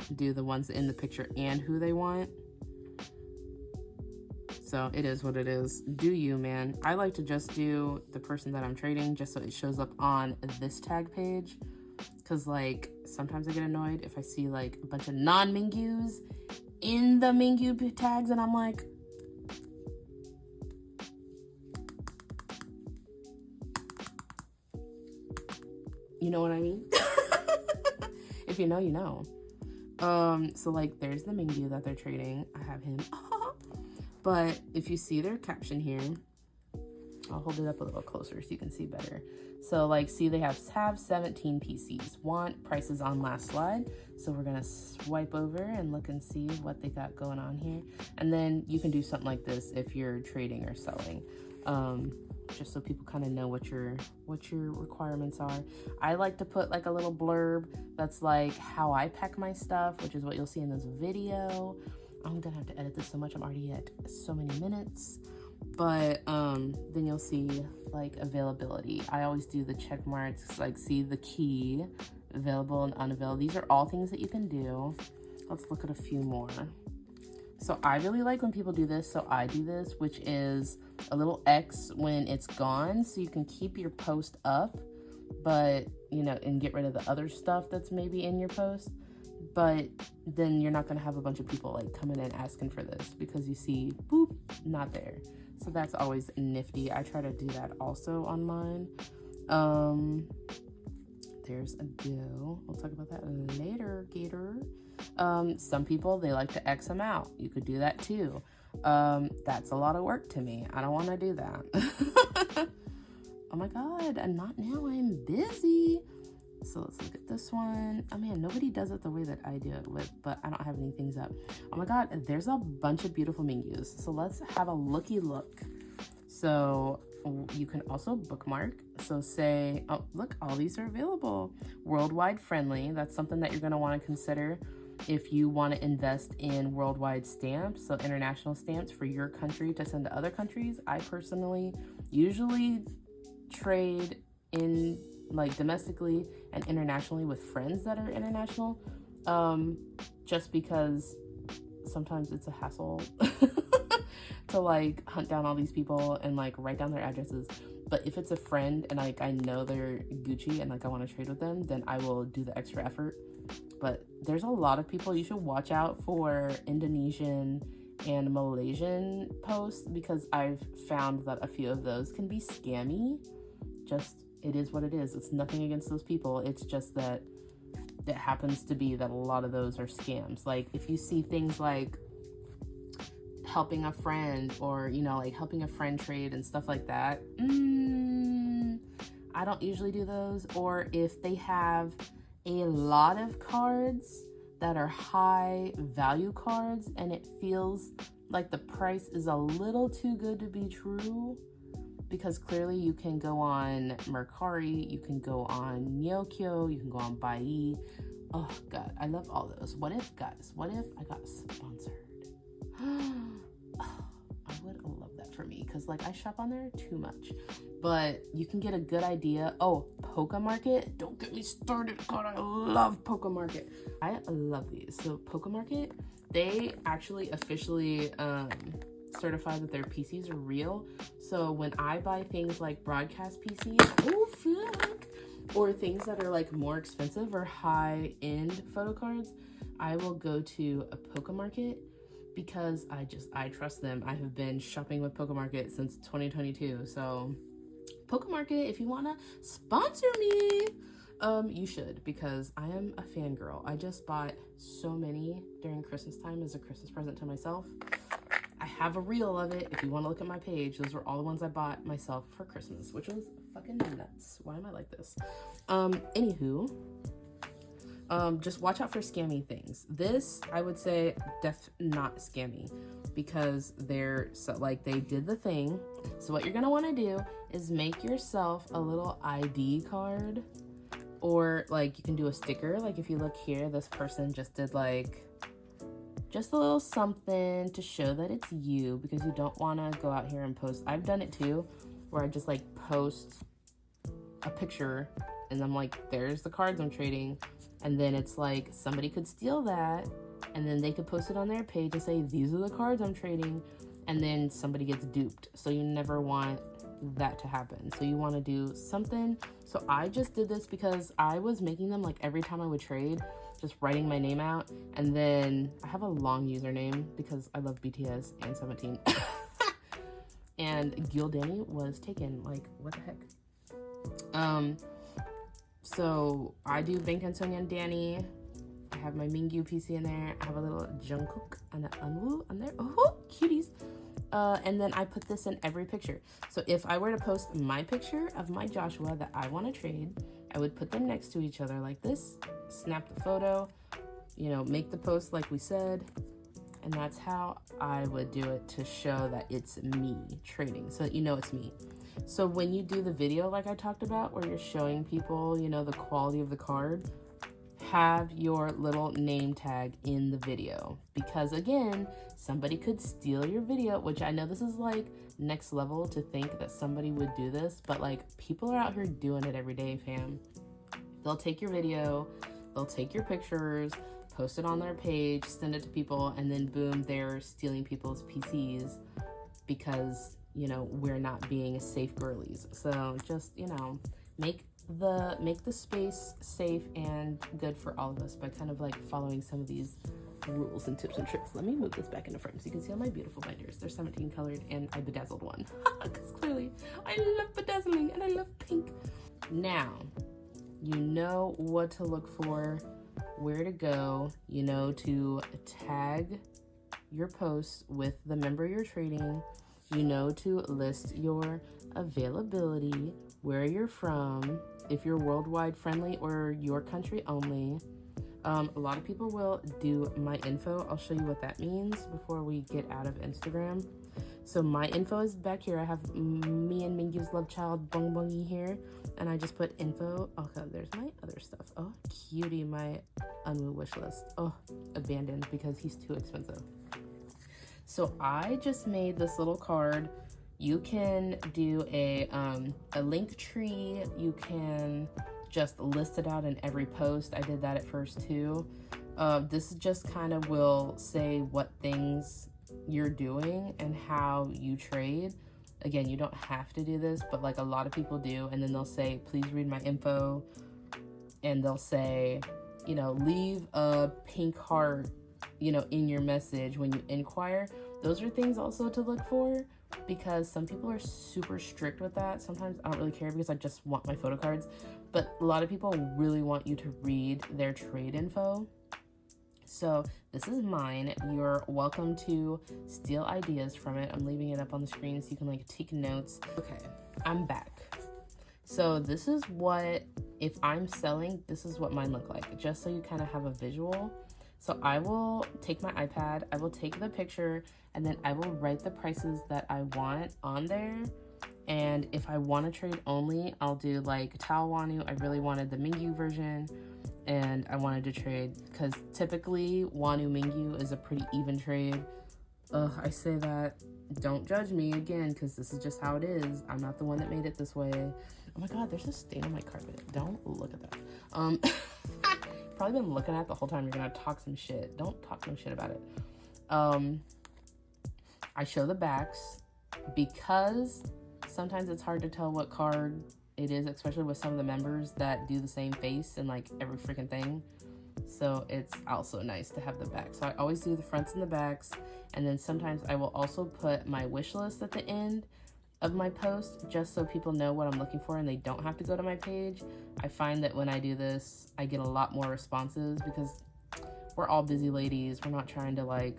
the ones in the picture and who they want. So it is what it is. Do you, man? I like to just do the person that I'm trading, just so it shows up on this tag page. Because like, sometimes I get annoyed if I see like a bunch of non-Mingyus in the Mingyu tags, and I'm like, you know what I mean? If you know, you know. So like, there's the Mingyu that they're trading. I have him. But if you see their caption here, I'll hold it up a little closer so you can see better. So like, see, they have 17 PCs. Want prices on last slide. So we're gonna swipe over and look and see what they got going on here. And then you can do something like this if you're trading or selling. Just so people kind of know what your requirements are. I like to put like a little blurb that's like how I pack my stuff, which is what you'll see in this video. I'm gonna have to edit this so much. I'm already at so many minutes. But then you'll see like availability. I always do the check marks, like see the key, available and unavailable. These are all things that you can do. Let's look at a few more. So I really like when people do this, so I do this, which is a little X when it's gone, so you can keep your post up, but, you know, and get rid of the other stuff that's maybe in your post, but then you're not going to have a bunch of people like coming in asking for this because you see, boop, not there. So that's always nifty. I try to do that also on mine. There's a go. We'll talk about that later, Gator. Some people, they like to X them out. You could do that too. That's a lot of work to me. I don't want to do that. Oh my God, and not now, I'm busy. So let's look at this one. Oh man, nobody does it the way that I do it with, but I don't have any things up. Oh my God, there's a bunch of beautiful menus. So let's have a looky look. So you can also bookmark. So say, oh, look, all these are available. Worldwide friendly. That's something that you're going to want to consider if you want to invest in worldwide stamps, so international stamps for your country to send to other countries. I personally usually trade in like domestically and internationally with friends that are international, just because sometimes it's a hassle to like hunt down all these people and like write down their addresses. But if it's a friend and like I know they're Gucci and like I want to trade with them, then I will do the extra effort. But there's a lot of people. You should watch out for Indonesian and Malaysian posts, because I've found that a few of those can be scammy. Just, it is what it is. It's nothing against those people. It's just that it happens to be that a lot of those are scams. Like if you see things like helping a friend, or, you know, like helping a friend trade and stuff like that, I don't usually do those. Or if they have a lot of cards that are high value cards and it feels like the price is a little too good to be true, because clearly you can go on Mercari, you can go on Nyokyo, you can go on Bai. Oh God, I love all those. What if, guys, what if I got sponsored? I would love that for me, because like I shop on there too much. But you can get a good idea. Oh, Poke Market. Don't get me started. God, I love Poke Market. I love these. So Poke Market, they actually officially certify that their PCs are real. So when I buy things like broadcast PCs, oh fuck, or things that are like more expensive or high-end photo cards, I will go to a Poke Market, because I trust them. I have been shopping with Poke Market since 2022. So Poke Market, if you want to sponsor me, you should, because I am a fangirl. I just bought so many during Christmas time as a Christmas present to myself. I have a reel of it. If you want to look at my page, those were all the ones I bought myself for Christmas, which was fucking nuts. Why am I like this? Anywho, just watch out for scammy things. This, I would say, not scammy, because they're so, like, they did the thing. So what you're gonna want to do is make yourself a little ID card, or like you can do a sticker. Like if you look here, this person just did like just a little something to show that it's you, because you don't want to go out here and post. I've done it too, where I just like post a picture and I'm like, there's the cards I'm trading. And then it's like somebody could steal that, and then they could post it on their page and say, these are the cards I'm trading, and then somebody gets duped. So you never want that to happen. So you want to do something. So I just did this because I was making them like every time I would trade, just writing my name out. And then I have a long username because I love BTS and 17. And Gildani was taken. Like, what the heck? So I do Bangtan Sonyeon Danny. I have my Mingyu PC in there. I have a little Jungkook and an Unwoo on there. Oh, cuties. And then I put this in every picture. So if I were to post my picture of my Joshua that I want to trade, I would put them next to each other like this, snap the photo, you know, make the post like we said. And that's how I would do it to show that it's me trading, so that you know it's me. So when you do the video like I talked about, where you're showing people, you know, the quality of the card, have your little name tag in the video, because again, somebody could steal your video, which I know this is like next level to think that somebody would do this, but like people are out here doing it every day, fam. They'll take your video, they'll take your pictures, post it on their page, send it to people, and then boom, they're stealing people's PCs because, you know, we're not being safe girlies. So just, you know, make the space safe and good for all of us by kind of like following some of these rules and tips and tricks. Let me move this back into frame so you can see all my beautiful binders. They're 17 colored and I bedazzled one because clearly I love bedazzling and I love pink. Now, you know what to look for, where to go, you know, to tag your posts with the member you're trading, you know, to list your availability, where you're from, if you're worldwide friendly or your country only. A lot of people will do my info. I'll show you what that means before we get out of Instagram. So my info is back here. I have me and Mingyu's love child Bong Bongi here, and I just put info. Okay, there's my other stuff. Oh, cutie, my Unwoo wish list. Oh, abandoned because he's too expensive. So I just made this little card. You can do a link tree. You can just list it out in every post. I did that at first too. This just kind of will say what things you're doing and how you trade. Again, you don't have to do this, but like a lot of people do, and then they'll say, please read my info, and they'll say, you know, leave a pink heart, you know, in your message when you inquire. Those are things also to look for, because some people are super strict with that. Sometimes I don't really care because I just want my photo cards, but a lot of people really want you to read their trade info. So this is mine. You're welcome to steal ideas from it. I'm leaving it up on the screen so you can like take notes. Okay, I'm back. So this is what, if I'm selling, this is what mine look like, just so you kind of have a visual. So I will take my iPad, I will take the picture, and then I will write the prices that I want on there. And if I want to trade only, I'll do like Tao Wanu. I really wanted the Mingyu version, and I wanted to trade because typically Wanu Mingyu is a pretty even trade. I say that, don't judge me again, because this is just how it is. I'm not the one that made it this way. Oh my god, there's a stain on my carpet. Don't look at that. Probably been looking at it the whole time. You're gonna talk some shit. Don't talk no shit about it. I show the backs because sometimes it's hard to tell what card it is, especially with some of the members that do the same face and like every freaking thing. So it's also nice to have the back. So I always do the fronts and the backs, and then sometimes I will also put my wish list at the end of my post just so people know what I'm looking for and they don't have to go to my page. I find that when I do this, I get a lot more responses because we're all busy ladies. We're not trying to like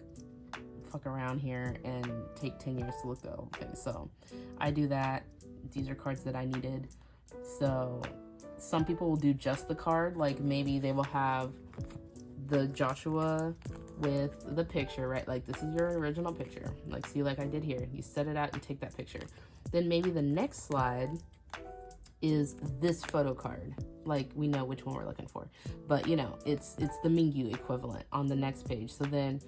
fuck around here and take 10 years to look the whole thing. So I do that. These are cards that I needed. So some people will do just the card, like maybe they will have the Joshua with the picture, right? Like this is your original picture, like see, like I did here, you set it out, you take that picture, then maybe the next slide is this photo card, like we know which one we're looking for, but you know, it's the Mingyu equivalent on the next page, so then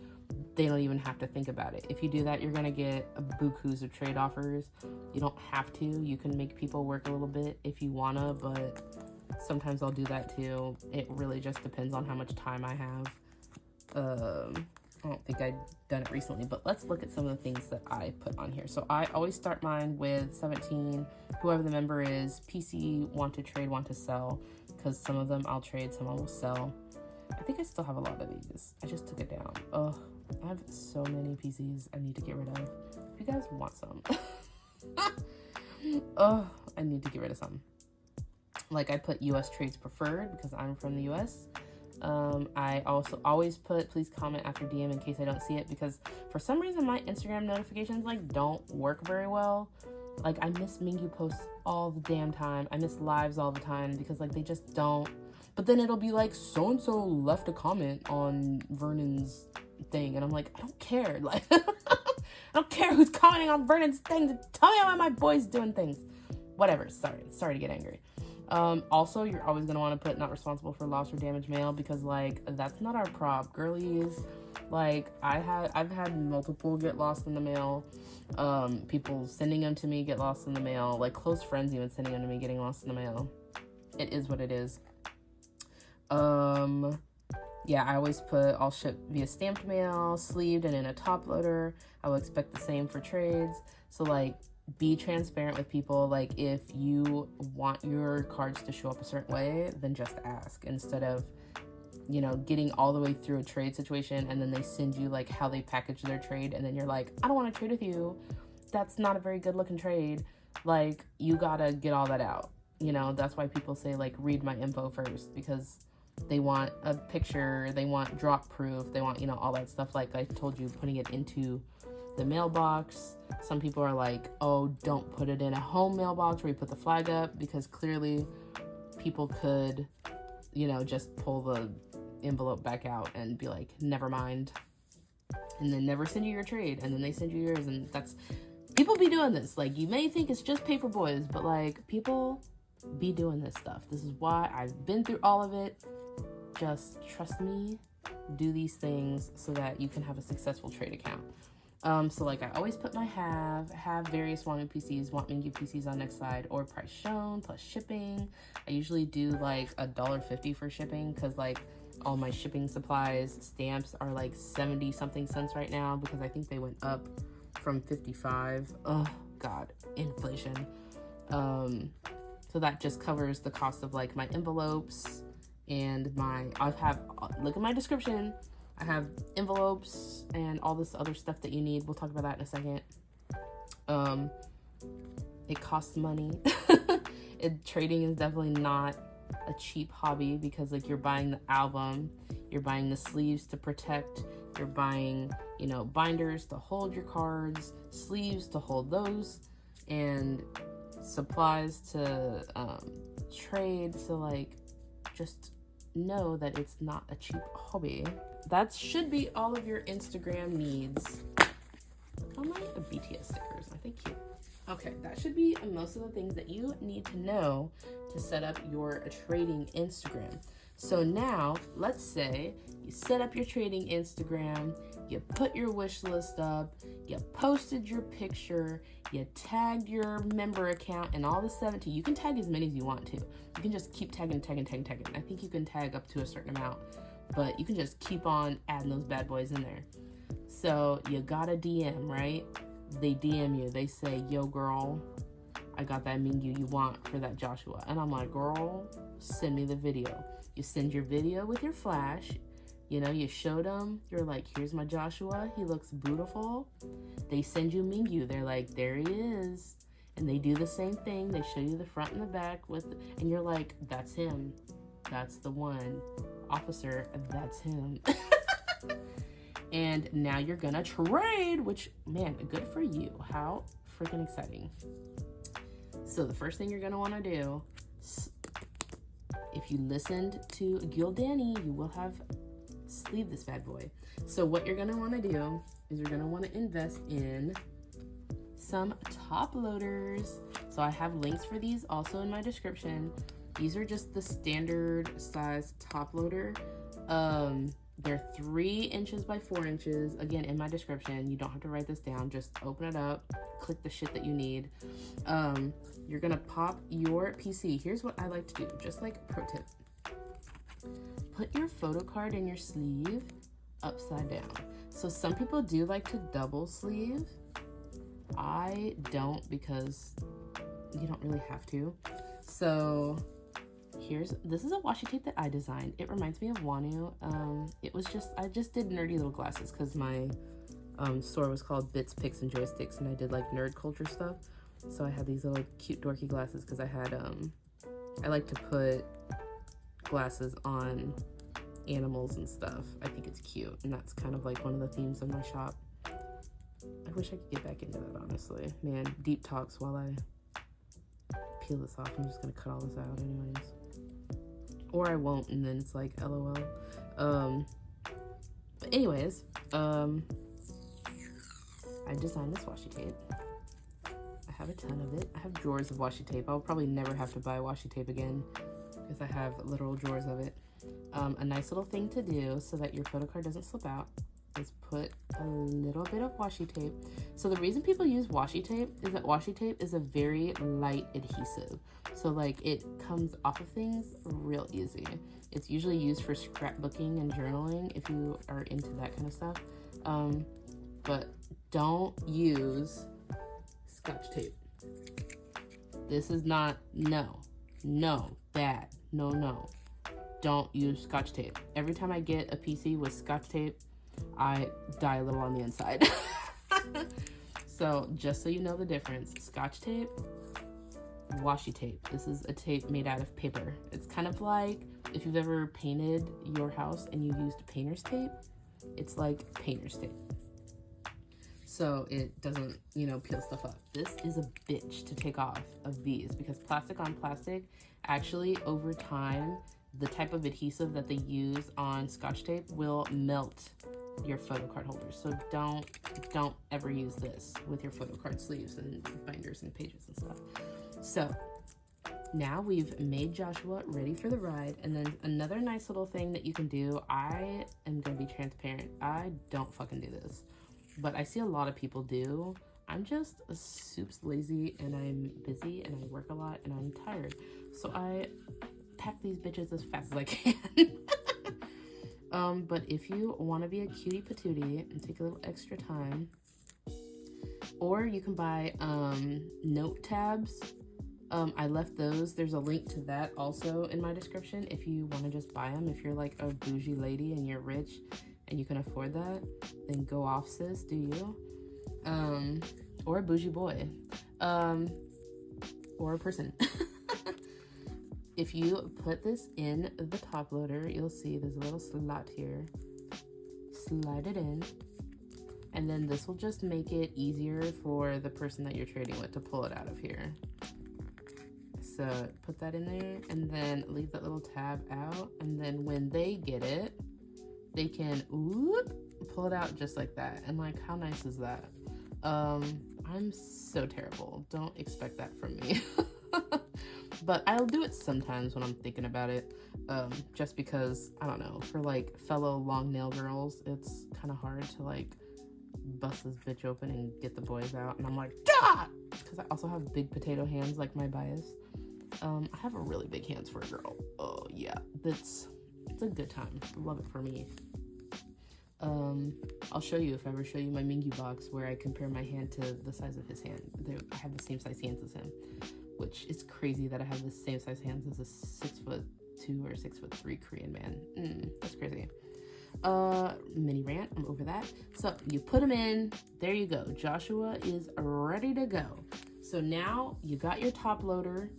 they don't even have to think about it. If you do that, you're gonna get a bukus of trade offers. You don't have to. You can make people work a little bit if you wanna, but sometimes I'll do that too. It really just depends on how much time I have. I don't think I've done it recently, but let's look at some of the things that I put on here. So I always start mine with 17, whoever the member is, PC, want to trade, want to sell, because some of them I'll trade, some I will sell. I think I still have a lot of these. I just took it down. Oh, I have so many PCs I need to get rid of. If you guys want some. Oh, I need to get rid of some. Like I put US trades preferred because I'm from the US. I also always put please comment after DM in case I don't see it, because for some reason my Instagram notifications like don't work very well. Like I miss Mingyu posts all the damn time. I miss lives all the time because like they just don't. But then it'll be like so-and-so left a comment on Vernon's thing, and I'm like, I don't care. Like I don't care who's commenting on Vernon's thing. Tell me how my boy's doing things. Whatever. Sorry to get angry. Also, you're always going to want to put not responsible for lost or damaged mail, because like that's not our prop, girlies. Like I've had multiple get lost in the mail. People sending them to me get lost in the mail, like close friends even sending them to me getting lost in the mail. It is what it is. Yeah, I always put I'll ship via stamped mail, sleeved, and in a top loader. I will expect the same for trades. So like, be transparent with people. Like, if you want your cards to show up a certain way, then just ask, instead of, you know, getting all the way through a trade situation and then they send you like how they package their trade, and then you're like, I don't want to trade with you. That's not a very good looking trade. Like, you gotta get all that out. You know, that's why people say like, read my info first, because they want a picture, they want drop proof, they want, you know, all that stuff. Like I told you, putting it into the mailbox. Some people are like, oh, don't put it in a home mailbox where you put the flag up, because clearly people could, you know, just pull the envelope back out and be like, never mind, and then never send you your trade, and then they send you yours. And that's, people be doing this. Like, you may think it's just paper boys, but like, people be doing this stuff. This is why I've been through all of it. Just trust me, do these things so that you can have a successful trade account. So like, I always put my have various wanted PCs, want Mingyu PCs on next side, or price shown plus shipping. I usually do like $1.50 for shipping, because like all my shipping supplies, stamps are like 70 something cents right now, because I think they went up from 55. Oh God, inflation. So that just covers the cost of like my envelopes and look at my description. I have envelopes and all this other stuff that you need. We'll talk about that in a second. It costs money. Trading is definitely not a cheap hobby, because like, you're buying the album, you're buying the sleeves to protect, you're buying, you know, binders to hold your cards, sleeves to hold those, and supplies to trade. So like, just know that it's not a cheap hobby. That should be all of your Instagram needs. Oh, my BTS stickers, aren't they cute? Okay, that should be most of the things that you need to know to set up your trading Instagram. So now, let's say you set up your trading Instagram, you put your wish list up, you posted your picture, you tagged your member account, and all the 17. You can tag as many as you want to. You can just keep tagging. I think you can tag up to a certain amount, but you can just keep on adding those bad boys in there. So you got a DM, right? They DM you. They say, yo, girl, I got that Mingyu you want for that Joshua. And I'm like, girl, send me the video. You send your video with your flash. You know, you showed them. You're like, here's my Joshua. He looks beautiful. They send you Mingyu. They're like, there he is. And they do the same thing. They show you the front and the back and you're like, that's him. That's the one. Officer, that's him. And now you're gonna trade, which, man, good for you. How freaking exciting. So the first thing you're gonna wanna do, if you listened to Gil Danny, you will have sleeved this bad boy. So what you're gonna wanna do is you're gonna wanna invest in some top loaders. So I have links for these also in my description. These are just the standard size top loader. They're 3 inches by 4 inches. Again, in my description. You don't have to write this down. Just open it up, click the shit that you need. You're gonna pop your PC. Here's what I like to do, just like pro tip. Put your Photocard in your sleeve upside down. So some people do like to double sleeve. I don't, because you don't really have to. So this is a washi tape that I designed. It reminds me of Wanu. I just did nerdy little glasses, because my store was called Bits, Picks, and Joysticks, and I did like nerd culture stuff. So I had these little cute dorky glasses, because I had I like to put glasses on animals and stuff. I think it's cute, and that's kind of like one of the themes of my shop. I wish I could get back into that, honestly. Man, deep talks while I peel this off. I'm just gonna cut all this out anyways. Or I won't, and then it's like LOL. But anyways, I designed this washi tape. I have a ton of it. I have drawers of washi tape. I'll probably never have to buy washi tape again because I have literal drawers of it. A nice little thing to do so that your photocard doesn't slip out is put a little bit of washi tape. So the reason people use washi tape is that washi tape is a very light adhesive. So like it comes off of things real easy. It's usually used for scrapbooking and journaling if you are into that kind of stuff. But don't use Scotch tape. This is not, no, bad, no. Don't use Scotch tape. Every time I get a PC with Scotch tape, I die a little on the inside. So just so you know the difference, Scotch tape, washi tape. This is a tape made out of paper. It's kind of like if you've ever painted your house and you used painter's tape, it's like painter's tape. So it doesn't, peel stuff up. This is a bitch to take off of these because plastic on plastic, actually over time, the type of adhesive that they use on Scotch tape will melt your photocard holders. So don't ever use this with your photocard sleeves and binders and pages and stuff. So now we've made Joshua ready for the ride. And then another nice little thing that you can do, I am gonna be transparent. I don't fucking do this, but I see a lot of people do. I'm just soups lazy and I'm busy and I work a lot and I'm tired. So I pack these bitches as fast as I can. But if you want to be a cutie patootie and take a little extra time, or you can buy note tabs. I left those. There's a link to that also in my description if you want to just buy them. If you're like a bougie lady and you're rich and you can afford that, then go off, sis, do you? Or a bougie boy, or a person. If you put this in the top loader, you'll see there's a little slot here. Slide it in. And then this will just make it easier for the person that you're trading with to pull it out of here. So put that in there and then leave that little tab out. And then when they get it, they can pull it out just like that. And like, how nice is that? I'm so terrible. Don't expect that from me. But I'll do it sometimes when I'm thinking about it, just because, I don't know, for like fellow long nail girls, it's kind of hard to like bust this bitch open and get the boys out. And I'm like, Gah! Because I also have big potato hands like my bias. I have a really big hands for a girl. Oh yeah, it's a good time. Love it for me. I'll show you if I ever show you my Mingyu box where I compare my hand to the size of his hand. I have the same size hands as him, which is crazy that I have the same size hands as a 6'2" or 6'3" Korean man. That's crazy. Mini rant, I'm over that. So you put him in, there you go. Joshua is ready to go. So now you got your top loader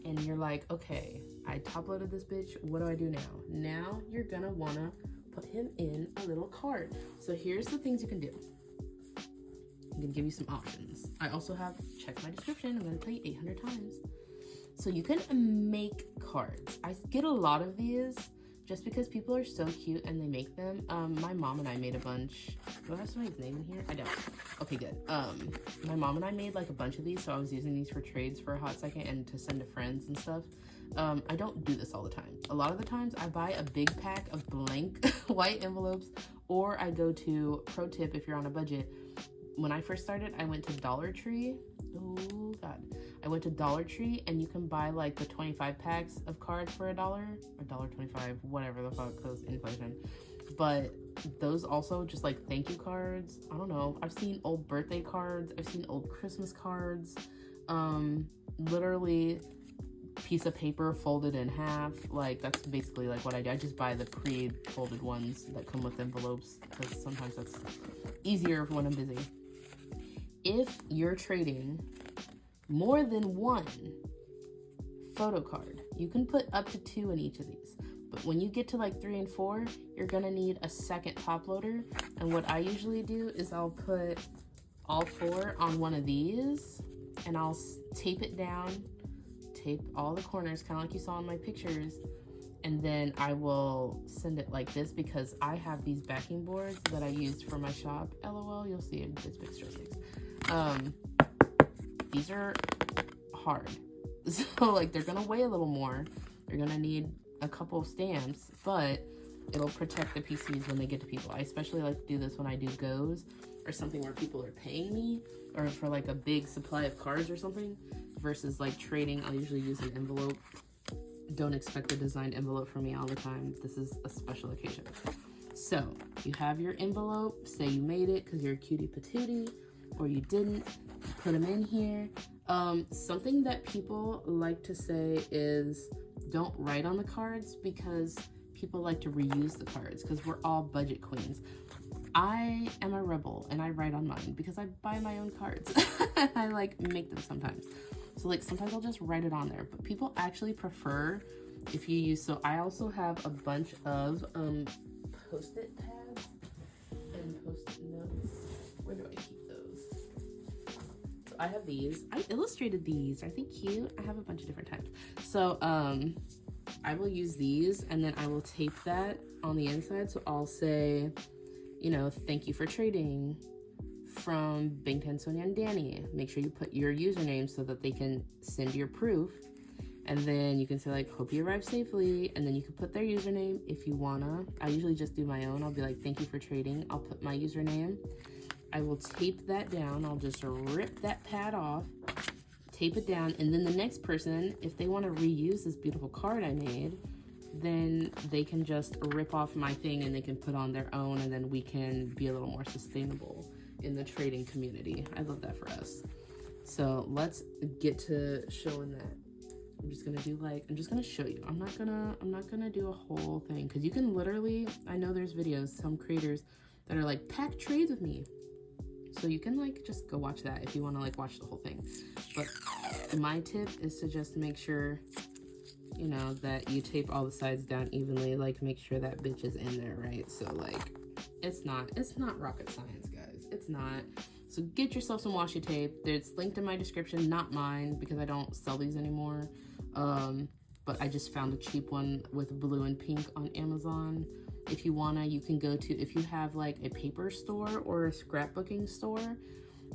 and you're like, okay, I top loaded this bitch. What do I do now? Now you're gonna wanna put him in a little cart. So here's the things you can do. I'm gonna give you some options. I also have, check my description, I'm gonna tell you 800 times. So you can make cards. I get a lot of these just because people are so cute and they make them. My mom and I made a bunch. Do I have somebody's name in here? I don't. Okay, good. My mom and I made like a bunch of these, so I was using these for trades for a hot second and to send to friends and stuff. I don't do this all the time. A lot of the times I buy a big pack of blank white envelopes, or I go to, pro tip if you're on a budget, when I first started, I went to Dollar Tree. Oh God. I went to Dollar Tree and you can buy like the 25 packs of cards for $1 or $1.25, whatever the fuck, because inflation. But those also just like thank you cards. I don't know. I've seen old birthday cards. I've seen old Christmas cards. Literally piece of paper folded in half. Like that's basically like what I do. I just buy the pre-folded ones that come with envelopes because sometimes that's easier when I'm busy. If you're trading more than one photo card, you can put up to 2 in each of these. But when you get to like 3 and 4, you're gonna need a second top loader. And what I usually do is I'll put all 4 on one of these and I'll tape it down, tape all the corners, kind of like you saw in my pictures. And then I will send it like this because I have these backing boards that I used for my shop. LOL, you'll see it. It's big stress. these are hard. So like they're gonna weigh a little more. You're gonna need a couple of stamps, but it'll protect the PCs when they get to people. I especially like to do this when I do goes or something where people are paying me, or for like a big supply of cards or something, versus like trading. I'll usually use an envelope. Don't expect a designed envelope from me all the time. This is a special occasion. So you have your envelope. Say you made it because you're a cutie patootie, or you didn't. Put them in here. Something that people like to say is don't write on the cards, because people like to reuse the cards, because we're all budget queens. I am a rebel and I write on mine because I buy my own cards. I like make them sometimes. So like sometimes I'll just write it on there, but people actually prefer if you use, so I also have a bunch of post-it pads and post-it notes. Where do I keep those? So I have these. I illustrated these. Aren't they cute? I have a bunch of different types. So I will use these, and then I will tape that on the inside. So I'll say, you know, thank you for trading from Bingtan, Sonia, and Danny. Make sure you put your username so that they can send your proof. And then you can say like, hope you arrived safely. And then you can put their username if you wanna. I usually just do my own. I'll be like, thank you for trading. I'll put my username. I will tape that down. I'll just rip that pad off, tape it down. And then the next person, if they wanna reuse this beautiful card I made, then they can just rip off my thing and they can put on their own, and then we can be a little more sustainable in the trading community. I love that for us. So let's get to showing that. I'm just gonna show you. I'm not gonna do a whole thing, because you can literally, I know there's videos, some creators that are like, pack trades with me. So you can like just go watch that if you wanna like watch the whole thing. But my tip is to just make sure, you know, that you tape all the sides down evenly. Like make sure that bitch is in there, right? So like it's not rocket science, guys. It's not. So get yourself some washi tape. It's linked in my description, not mine, because I don't sell these anymore. But I just found a cheap one with blue and pink on Amazon. If you wanna, you can go to, if you have like a paper store or a scrapbooking store,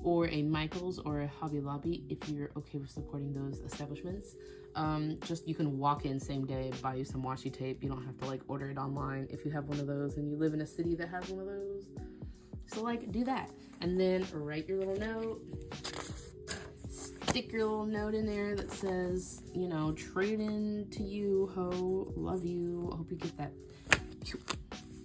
or a Michael's or a Hobby Lobby, if you're okay with supporting those establishments. Just you can walk in same day, buy you some washi tape. You don't have to like order it online if you have one of those and you live in a city that has one of those. So like do that, and then write your little note, stick your little note in there that says, you know, trade in to you, ho, love you, hope you get that.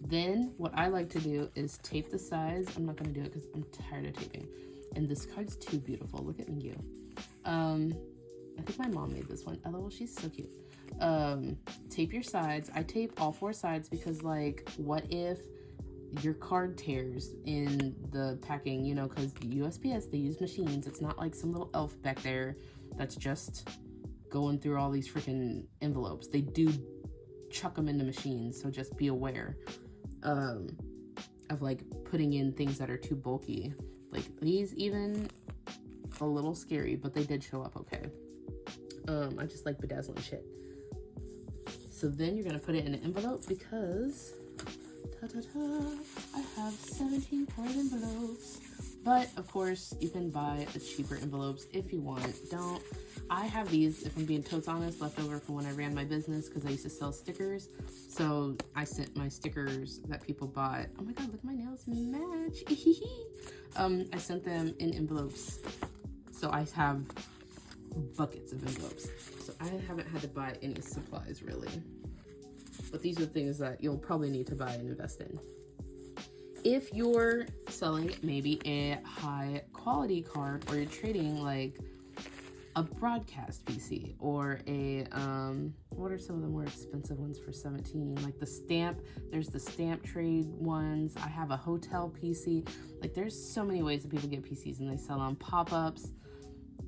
Then what I like to do is tape the sides. I'm not gonna do it because I'm tired of taping. And this card's too beautiful. Look at me, you. I think my mom made this one. LOL, she's so cute. Tape your sides. I tape all 4 sides because, like, what if your card tears in the packing, you know, because USPS, they use machines. It's not like some little elf back there that's just going through all these freaking envelopes. They do chuck them into machines, so just be aware of, like, putting in things that are too bulky. Like, these even a little scary, but they did show up okay. I just like bedazzling shit. So then you're gonna put it in an envelope because I have 17 colored envelopes. But of course you can buy the cheaper envelopes if you want. I have these, if I'm being totes honest, left over from when I ran my business because I used to sell stickers. So I sent my stickers that people bought. Oh my god, look at my nails match. I sent them in envelopes. So I have buckets of envelopes. So I haven't had to buy any supplies really. But these are things that you'll probably need to buy and invest in. If you're selling maybe a high quality card, or you're trading like a broadcast PC or a, what are some of the more expensive ones for 17? Like the stamp, there's the stamp trade ones. I have a hotel PC. Like there's so many ways that people get PCs and they sell on pop-ups.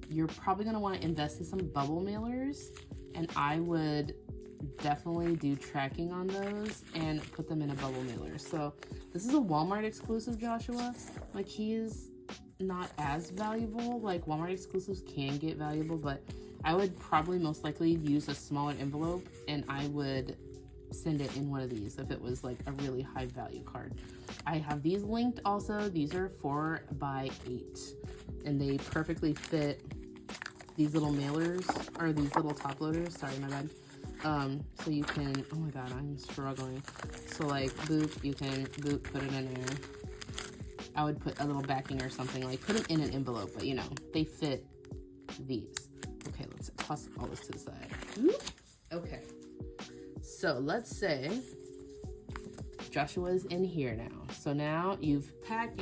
You're probably gonna wanna invest in some bubble mailers, and I would definitely do tracking on those and put them in a bubble mailer. So this is a Walmart exclusive, Joshua. Like he's not as valuable. Like Walmart exclusives can get valuable, but I would probably most likely use a smaller envelope and I would send it in one of these if it was like a really high value card. I have these linked also. These are 4x8 and they perfectly fit these little mailers, or these little top loaders, sorry, my bad. So you can, oh my god, I'm struggling. So like, boop, you can boop, put it in there. I would put a little backing or something, like put it in an envelope, but you know, they fit these. Okay, let's toss all this to the side. Okay, so let's say Joshua's in here now. So now you've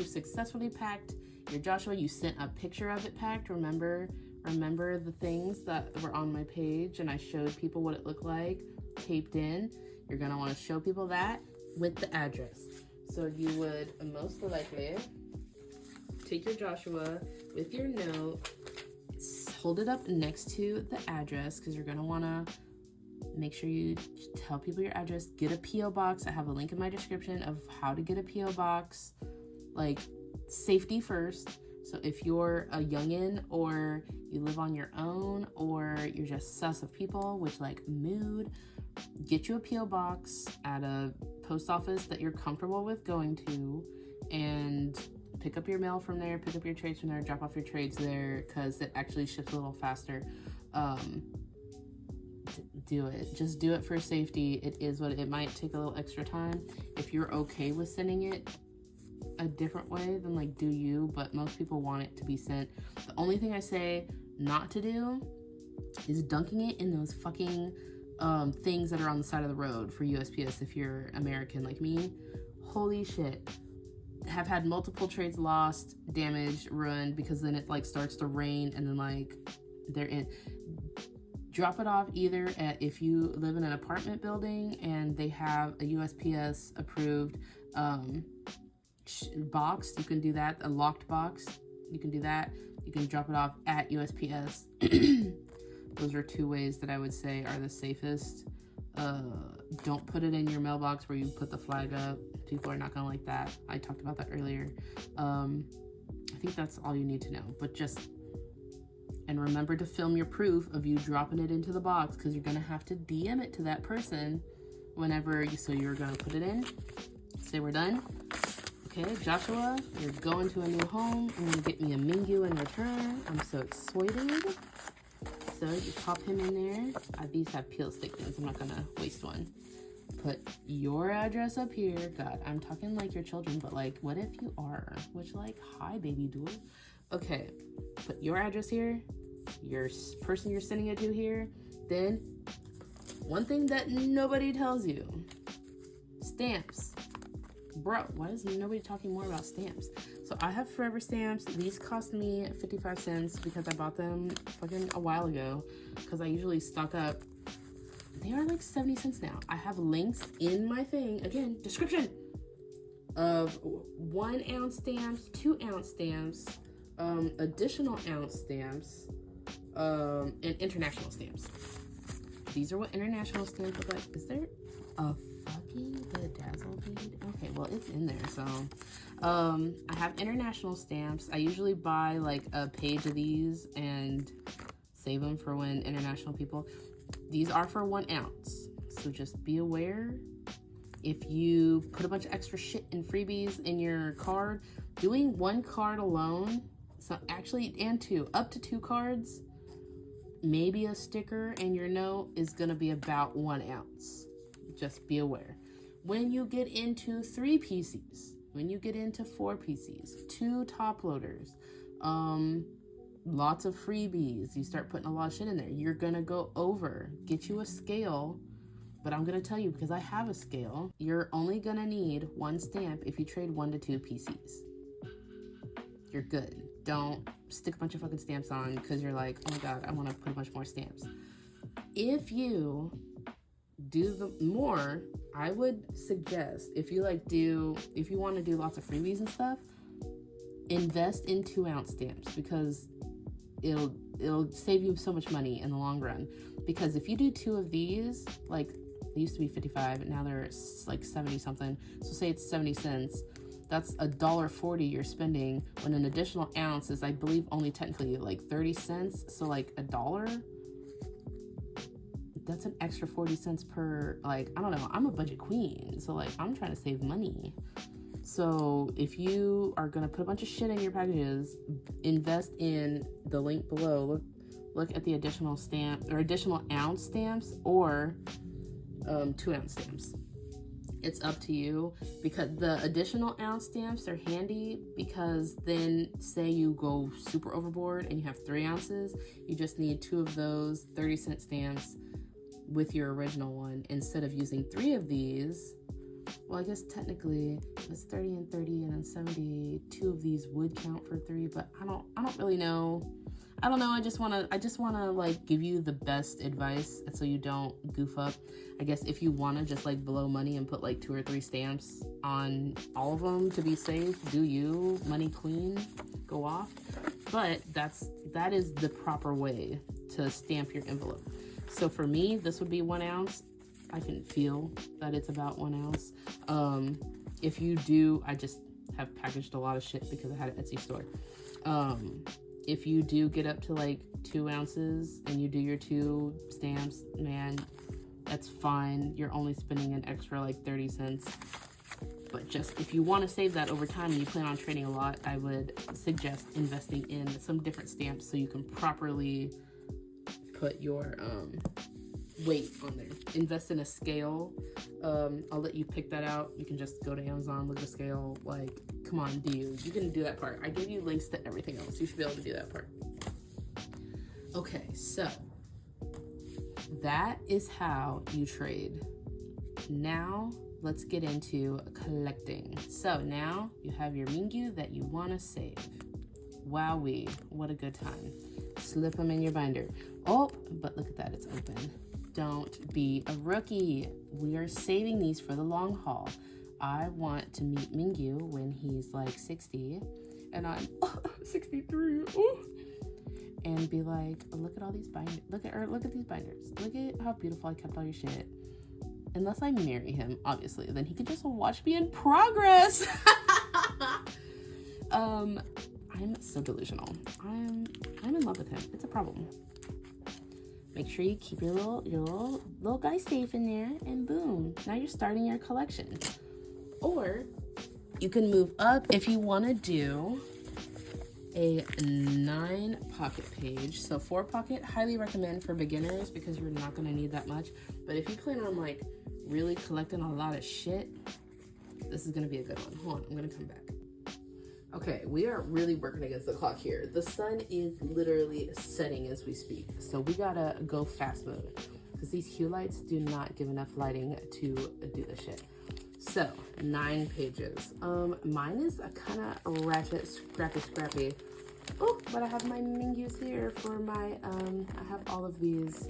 successfully packed your Joshua. You sent a picture of it packed. Remember the things that were on my page and I showed people what it looked like, taped in. You're gonna wanna show people that with the address. So you would most likely take your Joshua with your note, hold it up next to the address, because you're gonna wanna make sure you tell people your address. Get a P.O. box. I have a link in my description of how to get a P.O. box. Like, safety first. So if you're a youngin', or you live on your own, or you're just sus of people, which like mood, get you a P.O. box at a post office that you're comfortable with going to, and pick up your mail from there, pick up your trades from there, drop off your trades there, because it actually ships a little faster. Do it. Just do it for safety. It is what it might take a little extra time. If you're okay with sending it a different way, then like do you, but most people want it to be sent. The only thing I say not to do is dunking it in those fucking things that are on the side of the road for USPS if you're American like me. Holy shit. Have had multiple trades lost, damaged, ruined, because then it like starts to rain and then like they're in. Drop it off either at, if you live in an apartment building and they have a USPS approved box, you can do that. A locked box, you can do that. You can drop it off at USPS. Those are two ways that I would say are the safest. Don't put it in your mailbox where you put the flag up. People are not gonna like that. I talked about that earlier. I think that's all you need to know, but just, and remember to film your proof of you dropping it into the box, because you're gonna have to DM it to that person whenever you, so you're gonna put it in, say we're done. Okay, Joshua, you're going to a new home. I'm gonna get me a Mingyu in return. I'm so excited. So you pop him in there. These have peel stick things. I'm not gonna waste one. Put your address up here. God, I'm talking like your children, but like, what if you are? Which, like, hi, baby doll. Okay, put your address here, your person you're sending it to here. Then, one thing that nobody tells you, stamps. Bro, why is nobody talking more about stamps? So I have forever stamps. These cost me 55 cents because I bought them fucking a while ago, because I usually stock up. They are like 70 cents now. I have links in my thing, again, description, of 1 ounce stamps, 2 ounce stamps, additional ounce stamps, and international stamps. These are what international stamps look like. Is there a fucking bedazzle bead? Okay, well, it's in there. So I have international stamps. I usually buy like a page of these and save them for when international people. These are for 1 ounce, so just be aware. If you put a bunch of extra shit and freebies in your card, doing 1 card alone, so actually, and 2, up to 2 cards, maybe a sticker and your note, is gonna be about 1 ounce. Just be aware. When you get into 3 PCs, when you get into 4 PCs, 2 top loaders, lots of freebies, you start putting a lot of shit in there, you're gonna go over. Get you a scale, but I'm gonna tell you, because I have a scale, you're only gonna need 1 stamp if you trade 1 to 2 PCs. You're good. Don't stick a bunch of fucking stamps on because you're like, oh my god, I want to put a bunch more stamps. If you do the more, I would suggest, if you want to do lots of freebies and stuff, invest in 2 ounce stamps, because it'll save you so much money in the long run. Because if you do 2 of these, like, they used to be 55 and now they're like 70 something, so say it's 70 cents, that's $1.40 you're spending, when an additional ounce is, I believe, only technically like 30 cents. So like $1, that's an extra 40 cents per, like, I don't know, I'm a budget queen, so like, I'm trying to save money. So if you are gonna put a bunch of shit in your packages, invest in the link below. look at the additional stamp or additional ounce stamps or 2-ounce stamps. It's up to you, because the additional ounce stamps are handy, because then say you go super overboard and you have 3 ounces, you just need 2 of those 30-cent stamps with your original one instead of using 3 of these. Well, I guess technically it's 30 and 30 and then 70. 2 of these would count for 3, but I don't really know. I don't know. I just wanna like give you the best advice so you don't goof up. I guess if you wanna just like blow money and put like 2 or 3 stamps on all of them to be safe, do you, money queen, go off. But that is the proper way to stamp your envelope. So for me, this would be 1 ounce. I can feel that it's about 1 ounce. If you do, I just have packaged a lot of shit because I had an Etsy store. If you do get up to like 2 ounces and you do your 2 stamps, man, that's fine. You're only spending an extra like 30 cents. But just if you want to save that over time and you plan on trading a lot, I would suggest investing in some different stamps so you can properly put your weight on there. Invest in a scale. I'll let you pick that out. You can just go to Amazon, look at the scale. Like, come on, you can do that part. I gave you links to everything else. You should be able to do that part. Okay, so that is how you trade. Now let's get into collecting. So now you have your Mingyu that you want to save. Wowee, what a good time. Slip them in your binder. Oh, but look at that, it's open. Don't be a rookie. We are saving these for the long haul. I want to meet Mingyu when he's like 60 and I'm 63. Ooh. And be like, look at all these binders. Look at these binders. Look at how beautiful I kept all your shit. Unless I marry him, obviously, then he can just watch me in progress. I'm so delusional. I'm in love with him. It's a problem. Make sure you keep your little guy safe in there, and boom, now you're starting your collection. Or you can move up if you want to do a 9 pocket page. So 4 pocket, highly recommend for beginners because you're not going to need that much. But if you plan on like really collecting a lot of shit, this is going to be a good one. Hold on, I'm going to come back. Okay, we are really working against the clock here. The sun is literally setting as we speak. So we gotta go fast mode because these hue lights do not give enough lighting to do the shit. So 9 pages. Mine is a kind of ratchet, scrappy. Oh, but I have my Mingyus here for my, I have all of these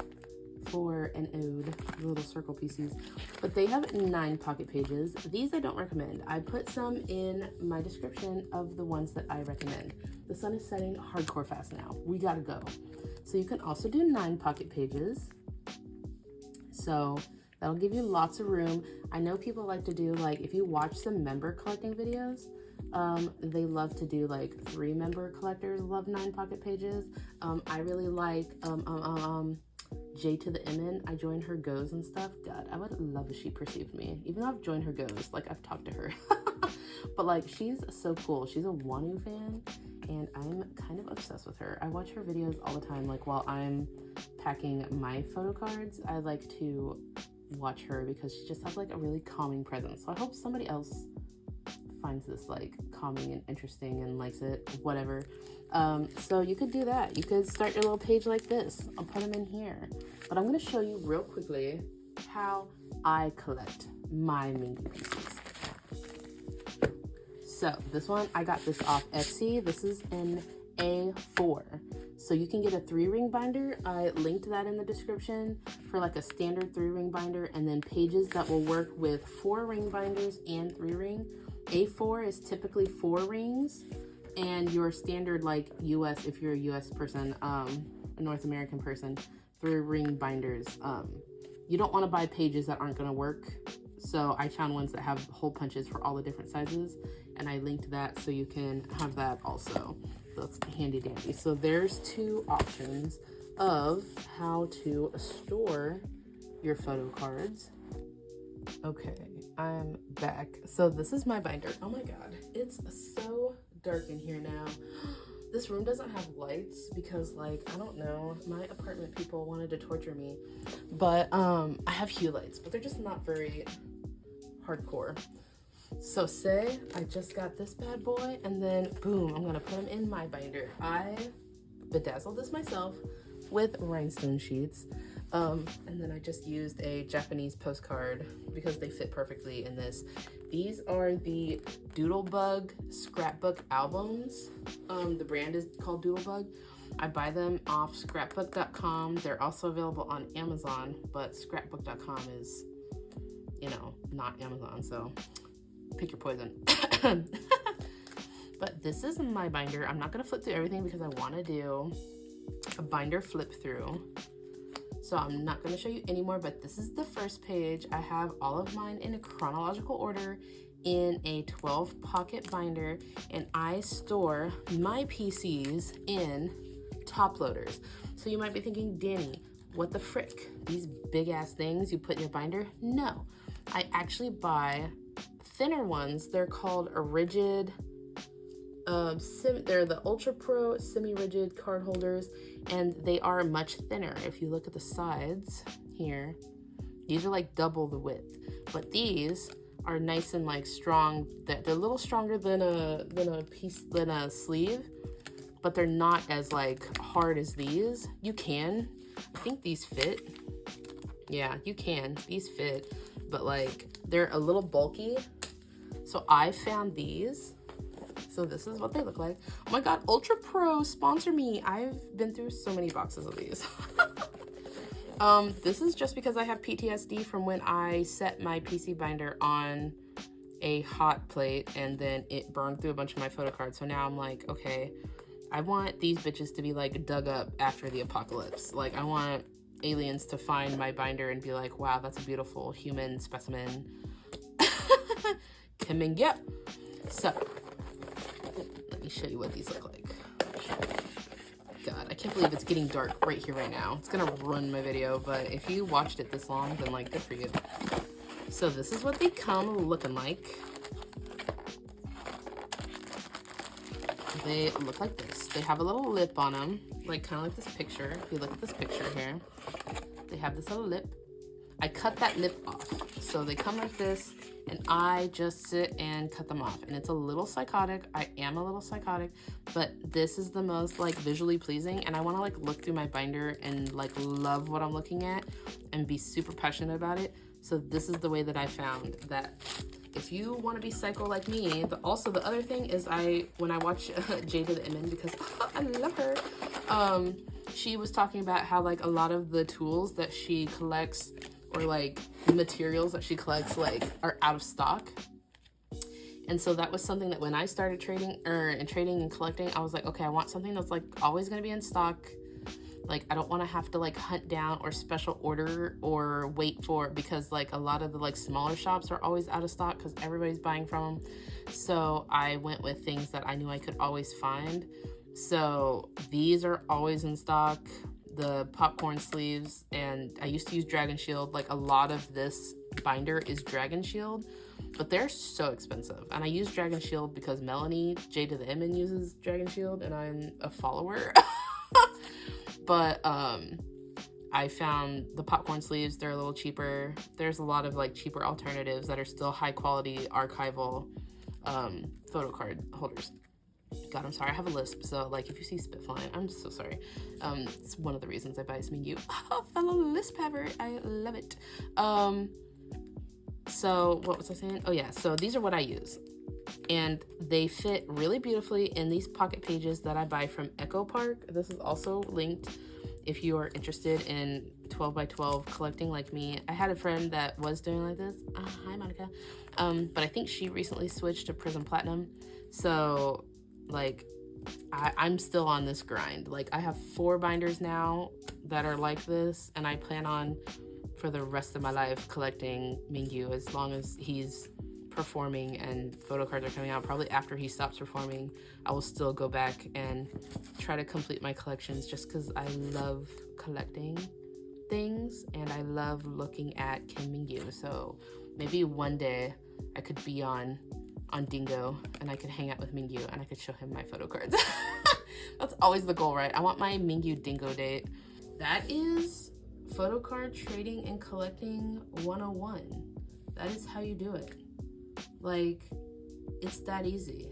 for an ode, the little circle pieces, but they have 9 pocket pages. These I don't recommend. I put some in my description of the ones that I recommend. The sun is setting hardcore fast now. We gotta go. So you can also do 9 pocket pages. So that'll give you lots of room. I know people like to do, like, if you watch some member collecting videos, they love to do like 3 member collectors love 9 pocket pages. I really like J to the MN. I joined her goes and stuff. God, I would love if she perceived me. Even though I've joined her goes, like I've talked to her. But like, she's so cool. She's a Wanu fan and I'm kind of obsessed with her. I watch her videos all the time. Like while I'm packing my photo cards, I like to watch her because she just has like a really calming presence. So I hope somebody else finds this like calming and interesting and likes it, whatever. So you could do that. You could start your little page like this. I'll put them in here. But I'm going to show you real quickly how I collect my Mingyu pieces. So this one, I got this off Etsy. This is an A4. So you can get a 3-ring binder. I linked that in the description for like a standard 3-ring binder, and then pages that will work with 4-ring binders and 3-ring. A4 is typically 4 rings, and your standard like US, if you're a US person, a North American person, 3-ring binders. You don't want to buy pages that aren't going to work. So I found ones that have hole punches for all the different sizes, and I linked that so you can have that also. That's handy dandy. So there's 2 options of how to store your photo cards. Okay, I'm back. So this is my binder. Oh my god, it's so dark in here now. this room doesn't have lights because, like, I don't know, my apartment people wanted to torture me. But I have hue lights, but they're just not very hardcore. So say I just got this bad boy, and then boom, I'm gonna put them in my binder. I bedazzled this myself with rhinestone sheets. And then I just used a Japanese postcard because they fit perfectly in this. These are the Doodlebug scrapbook albums. The brand is called Doodlebug. I buy them off scrapbook.com. They're also available on Amazon, but scrapbook.com is, you know, not Amazon, so pick your poison. But this is my binder. I'm not gonna flip through everything because I wanna do a binder flip through. So I'm not going to show you anymore, but this is the first page. I have all of mine in a chronological order in a 12 pocket binder, and I store my PCs in top loaders. So you might be thinking, Danny, what the frick? These big ass things you put in your binder? No, I actually buy thinner ones. They're called a rigid, they're the Ultra Pro semi-rigid card holders, and they are much thinner. If you look at the sides here, these are like double the width, but these are nice and like strong. They're a little stronger than a sleeve, but they're not as like hard as these. You can, I think these fit. Yeah, you can. These fit, but like they're a little bulky. So I found these. So this is what they look like. Oh my God, Ultra Pro, sponsor me. I've been through so many boxes of these. This is just because I have PTSD from when I set my PC binder on a hot plate and then it burned through a bunch of my photocards. So now I'm like, okay, I want these bitches to be like dug up after the apocalypse. Like I want aliens to find my binder and be like, wow, that's a beautiful human specimen. Come and get. So let me show you what these look like. God, I can't believe it's getting dark right here, right now. It's gonna ruin my video, but if you watched it this long, then like, good for you. So this is what they come looking like. They look like this. They have a little lip on them, like kind of like this picture. If you look at this picture here, they have this little lip. I cut that lip off. So they come like this, and I just sit and cut them off. And it's a little psychotic. I am a little psychotic, but this is the most like visually pleasing. And I want to like look through my binder and like love what I'm looking at and be super passionate about it. So this is the way that I found that if you want to be psycho like me, also the other thing is when I watch Jada the Emin, because I love her, she was talking about how like a lot of the tools that she collects or like materials that she collects like are out of stock. And so that was something that when I started trading and collecting, I was like, okay, I want something that's like always going to be in stock. Like I don't want to have to like hunt down or special order or wait for it, because like a lot of the like smaller shops are always out of stock because everybody's buying from them. So I went with things that I knew I could always find. So these are always in stock. The popcorn sleeves, and I used to use Dragon Shield. Like a lot of this binder is Dragon Shield, but they're so expensive. And I use Dragon Shield because Melanie, Jada the Emin, uses Dragon Shield and I'm a follower. But I found the popcorn sleeves, they're a little cheaper. There's a lot of like cheaper alternatives that are still high quality archival photocard holders. God, I'm sorry, I have a lisp, so like if you see spit flying, I'm so sorry. It's one of the reasons I buy Smingyu. Oh, fellow lisp haver, I love it. So what was I saying? Oh yeah, so these are what I use. And they fit really beautifully in these pocket pages that I buy from Echo Park. This is also linked if you are interested in 12 by 12 collecting like me. I had a friend that was doing like this. Hi, Monica. But I think she recently switched to Prism Platinum. So like I'm still on this grind. Like I have 4 binders now that are like this, and I plan on for the rest of my life collecting Mingyu as long as he's performing and photo cards are coming out. Probably after he stops performing, I will still go back and try to complete my collections, just because I love collecting things and I love looking at Kim Mingyu. So maybe one day I could be on Dingo and I could hang out with Mingyu and I could show him my photo cards. That's always the goal, right? I want my Mingyu dingo date. That is Photocard trading and collecting 101. That is how you do it. Like, it's that easy.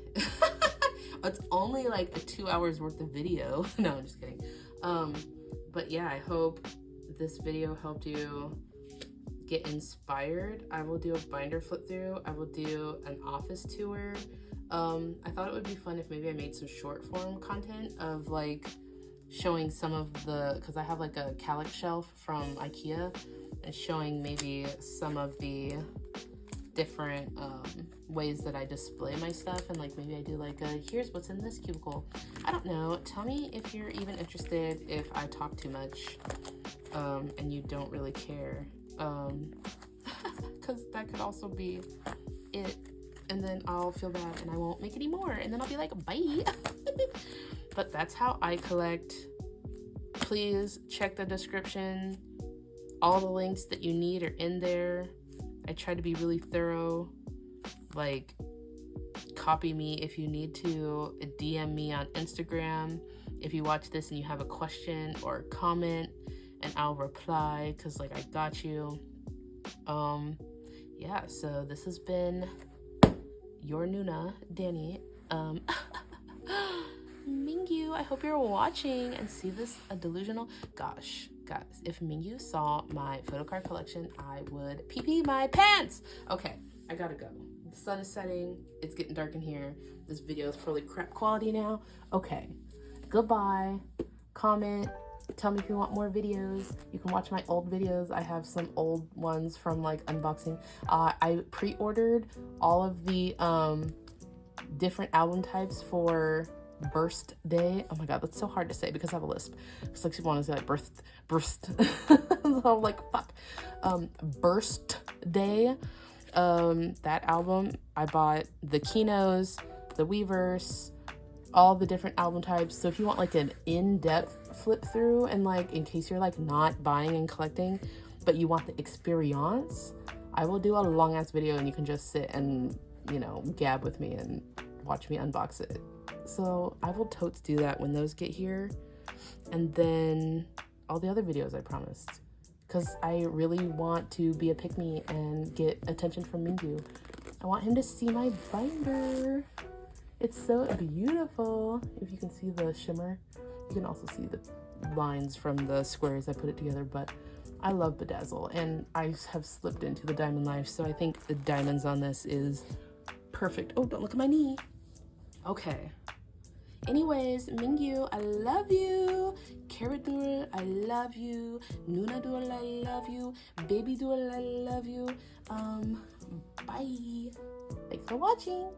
It's only like a 2 hours worth of video. No, I'm just kidding. But yeah, I hope this video helped you get inspired. I will do a binder flip through. I will do an office tour. I thought it would be fun if maybe I made some short form content of like showing some of the, because I have like a calyx shelf from IKEA, and showing maybe some of the different ways that I display my stuff, and like maybe I do like a here's what's in this cubicle. I don't know. Tell me if you're even interested if I talk too much and you don't really care, because that could also be it, and then I'll feel bad and I won't make any more, and then I'll be like, bye. But that's how I collect. Please check the description. All the links that you need are in there. I try to be really thorough. Like, copy me if you need to. DM me on Instagram if you watch this and you have a question or a comment, and I'll reply, because like I got you. Yeah, so this has been your Nuna, Danny. Mingyu, I hope you're watching and see this delusional. Gosh, guys, if Mingyu saw my Photocard collection, I would pee my pants. Okay, I gotta go. The sun is setting. It's getting dark in here. This video is probably crap quality now. Okay, goodbye. Comment. Tell me if you want more videos. You can watch my old videos. I have some old ones from like unboxing. I pre-ordered all of the different album types for Burst Day. Oh my god, that's so hard to say because I have a lisp. It's like she wanted to say like burst. So I'm like, fuck. Burst Day. That album, I bought the Kinos, the Weverse, all the different album types. So if you want like an in-depth flip through, and like in case you're like not buying and collecting but you want the experience, I will do a long ass video and you can just sit and, you know, gab with me and watch me unbox it. So I will totes do that when those get here, and then all the other videos I promised, because I really want to be a pick-me and get attention from Mingyu. I want him to see my binder. It's so beautiful. If you can see the shimmer, you can also see the lines from the squares I put it together, but I love Bedazzle, and I have slipped into the diamond life, so I think the diamonds on this is perfect. Oh, don't look at my knee. Okay. Anyways, Mingyu, I love you. Karadul, I love you. Nunadul, I love you. Babydul, I love you. Bye. Thanks for watching.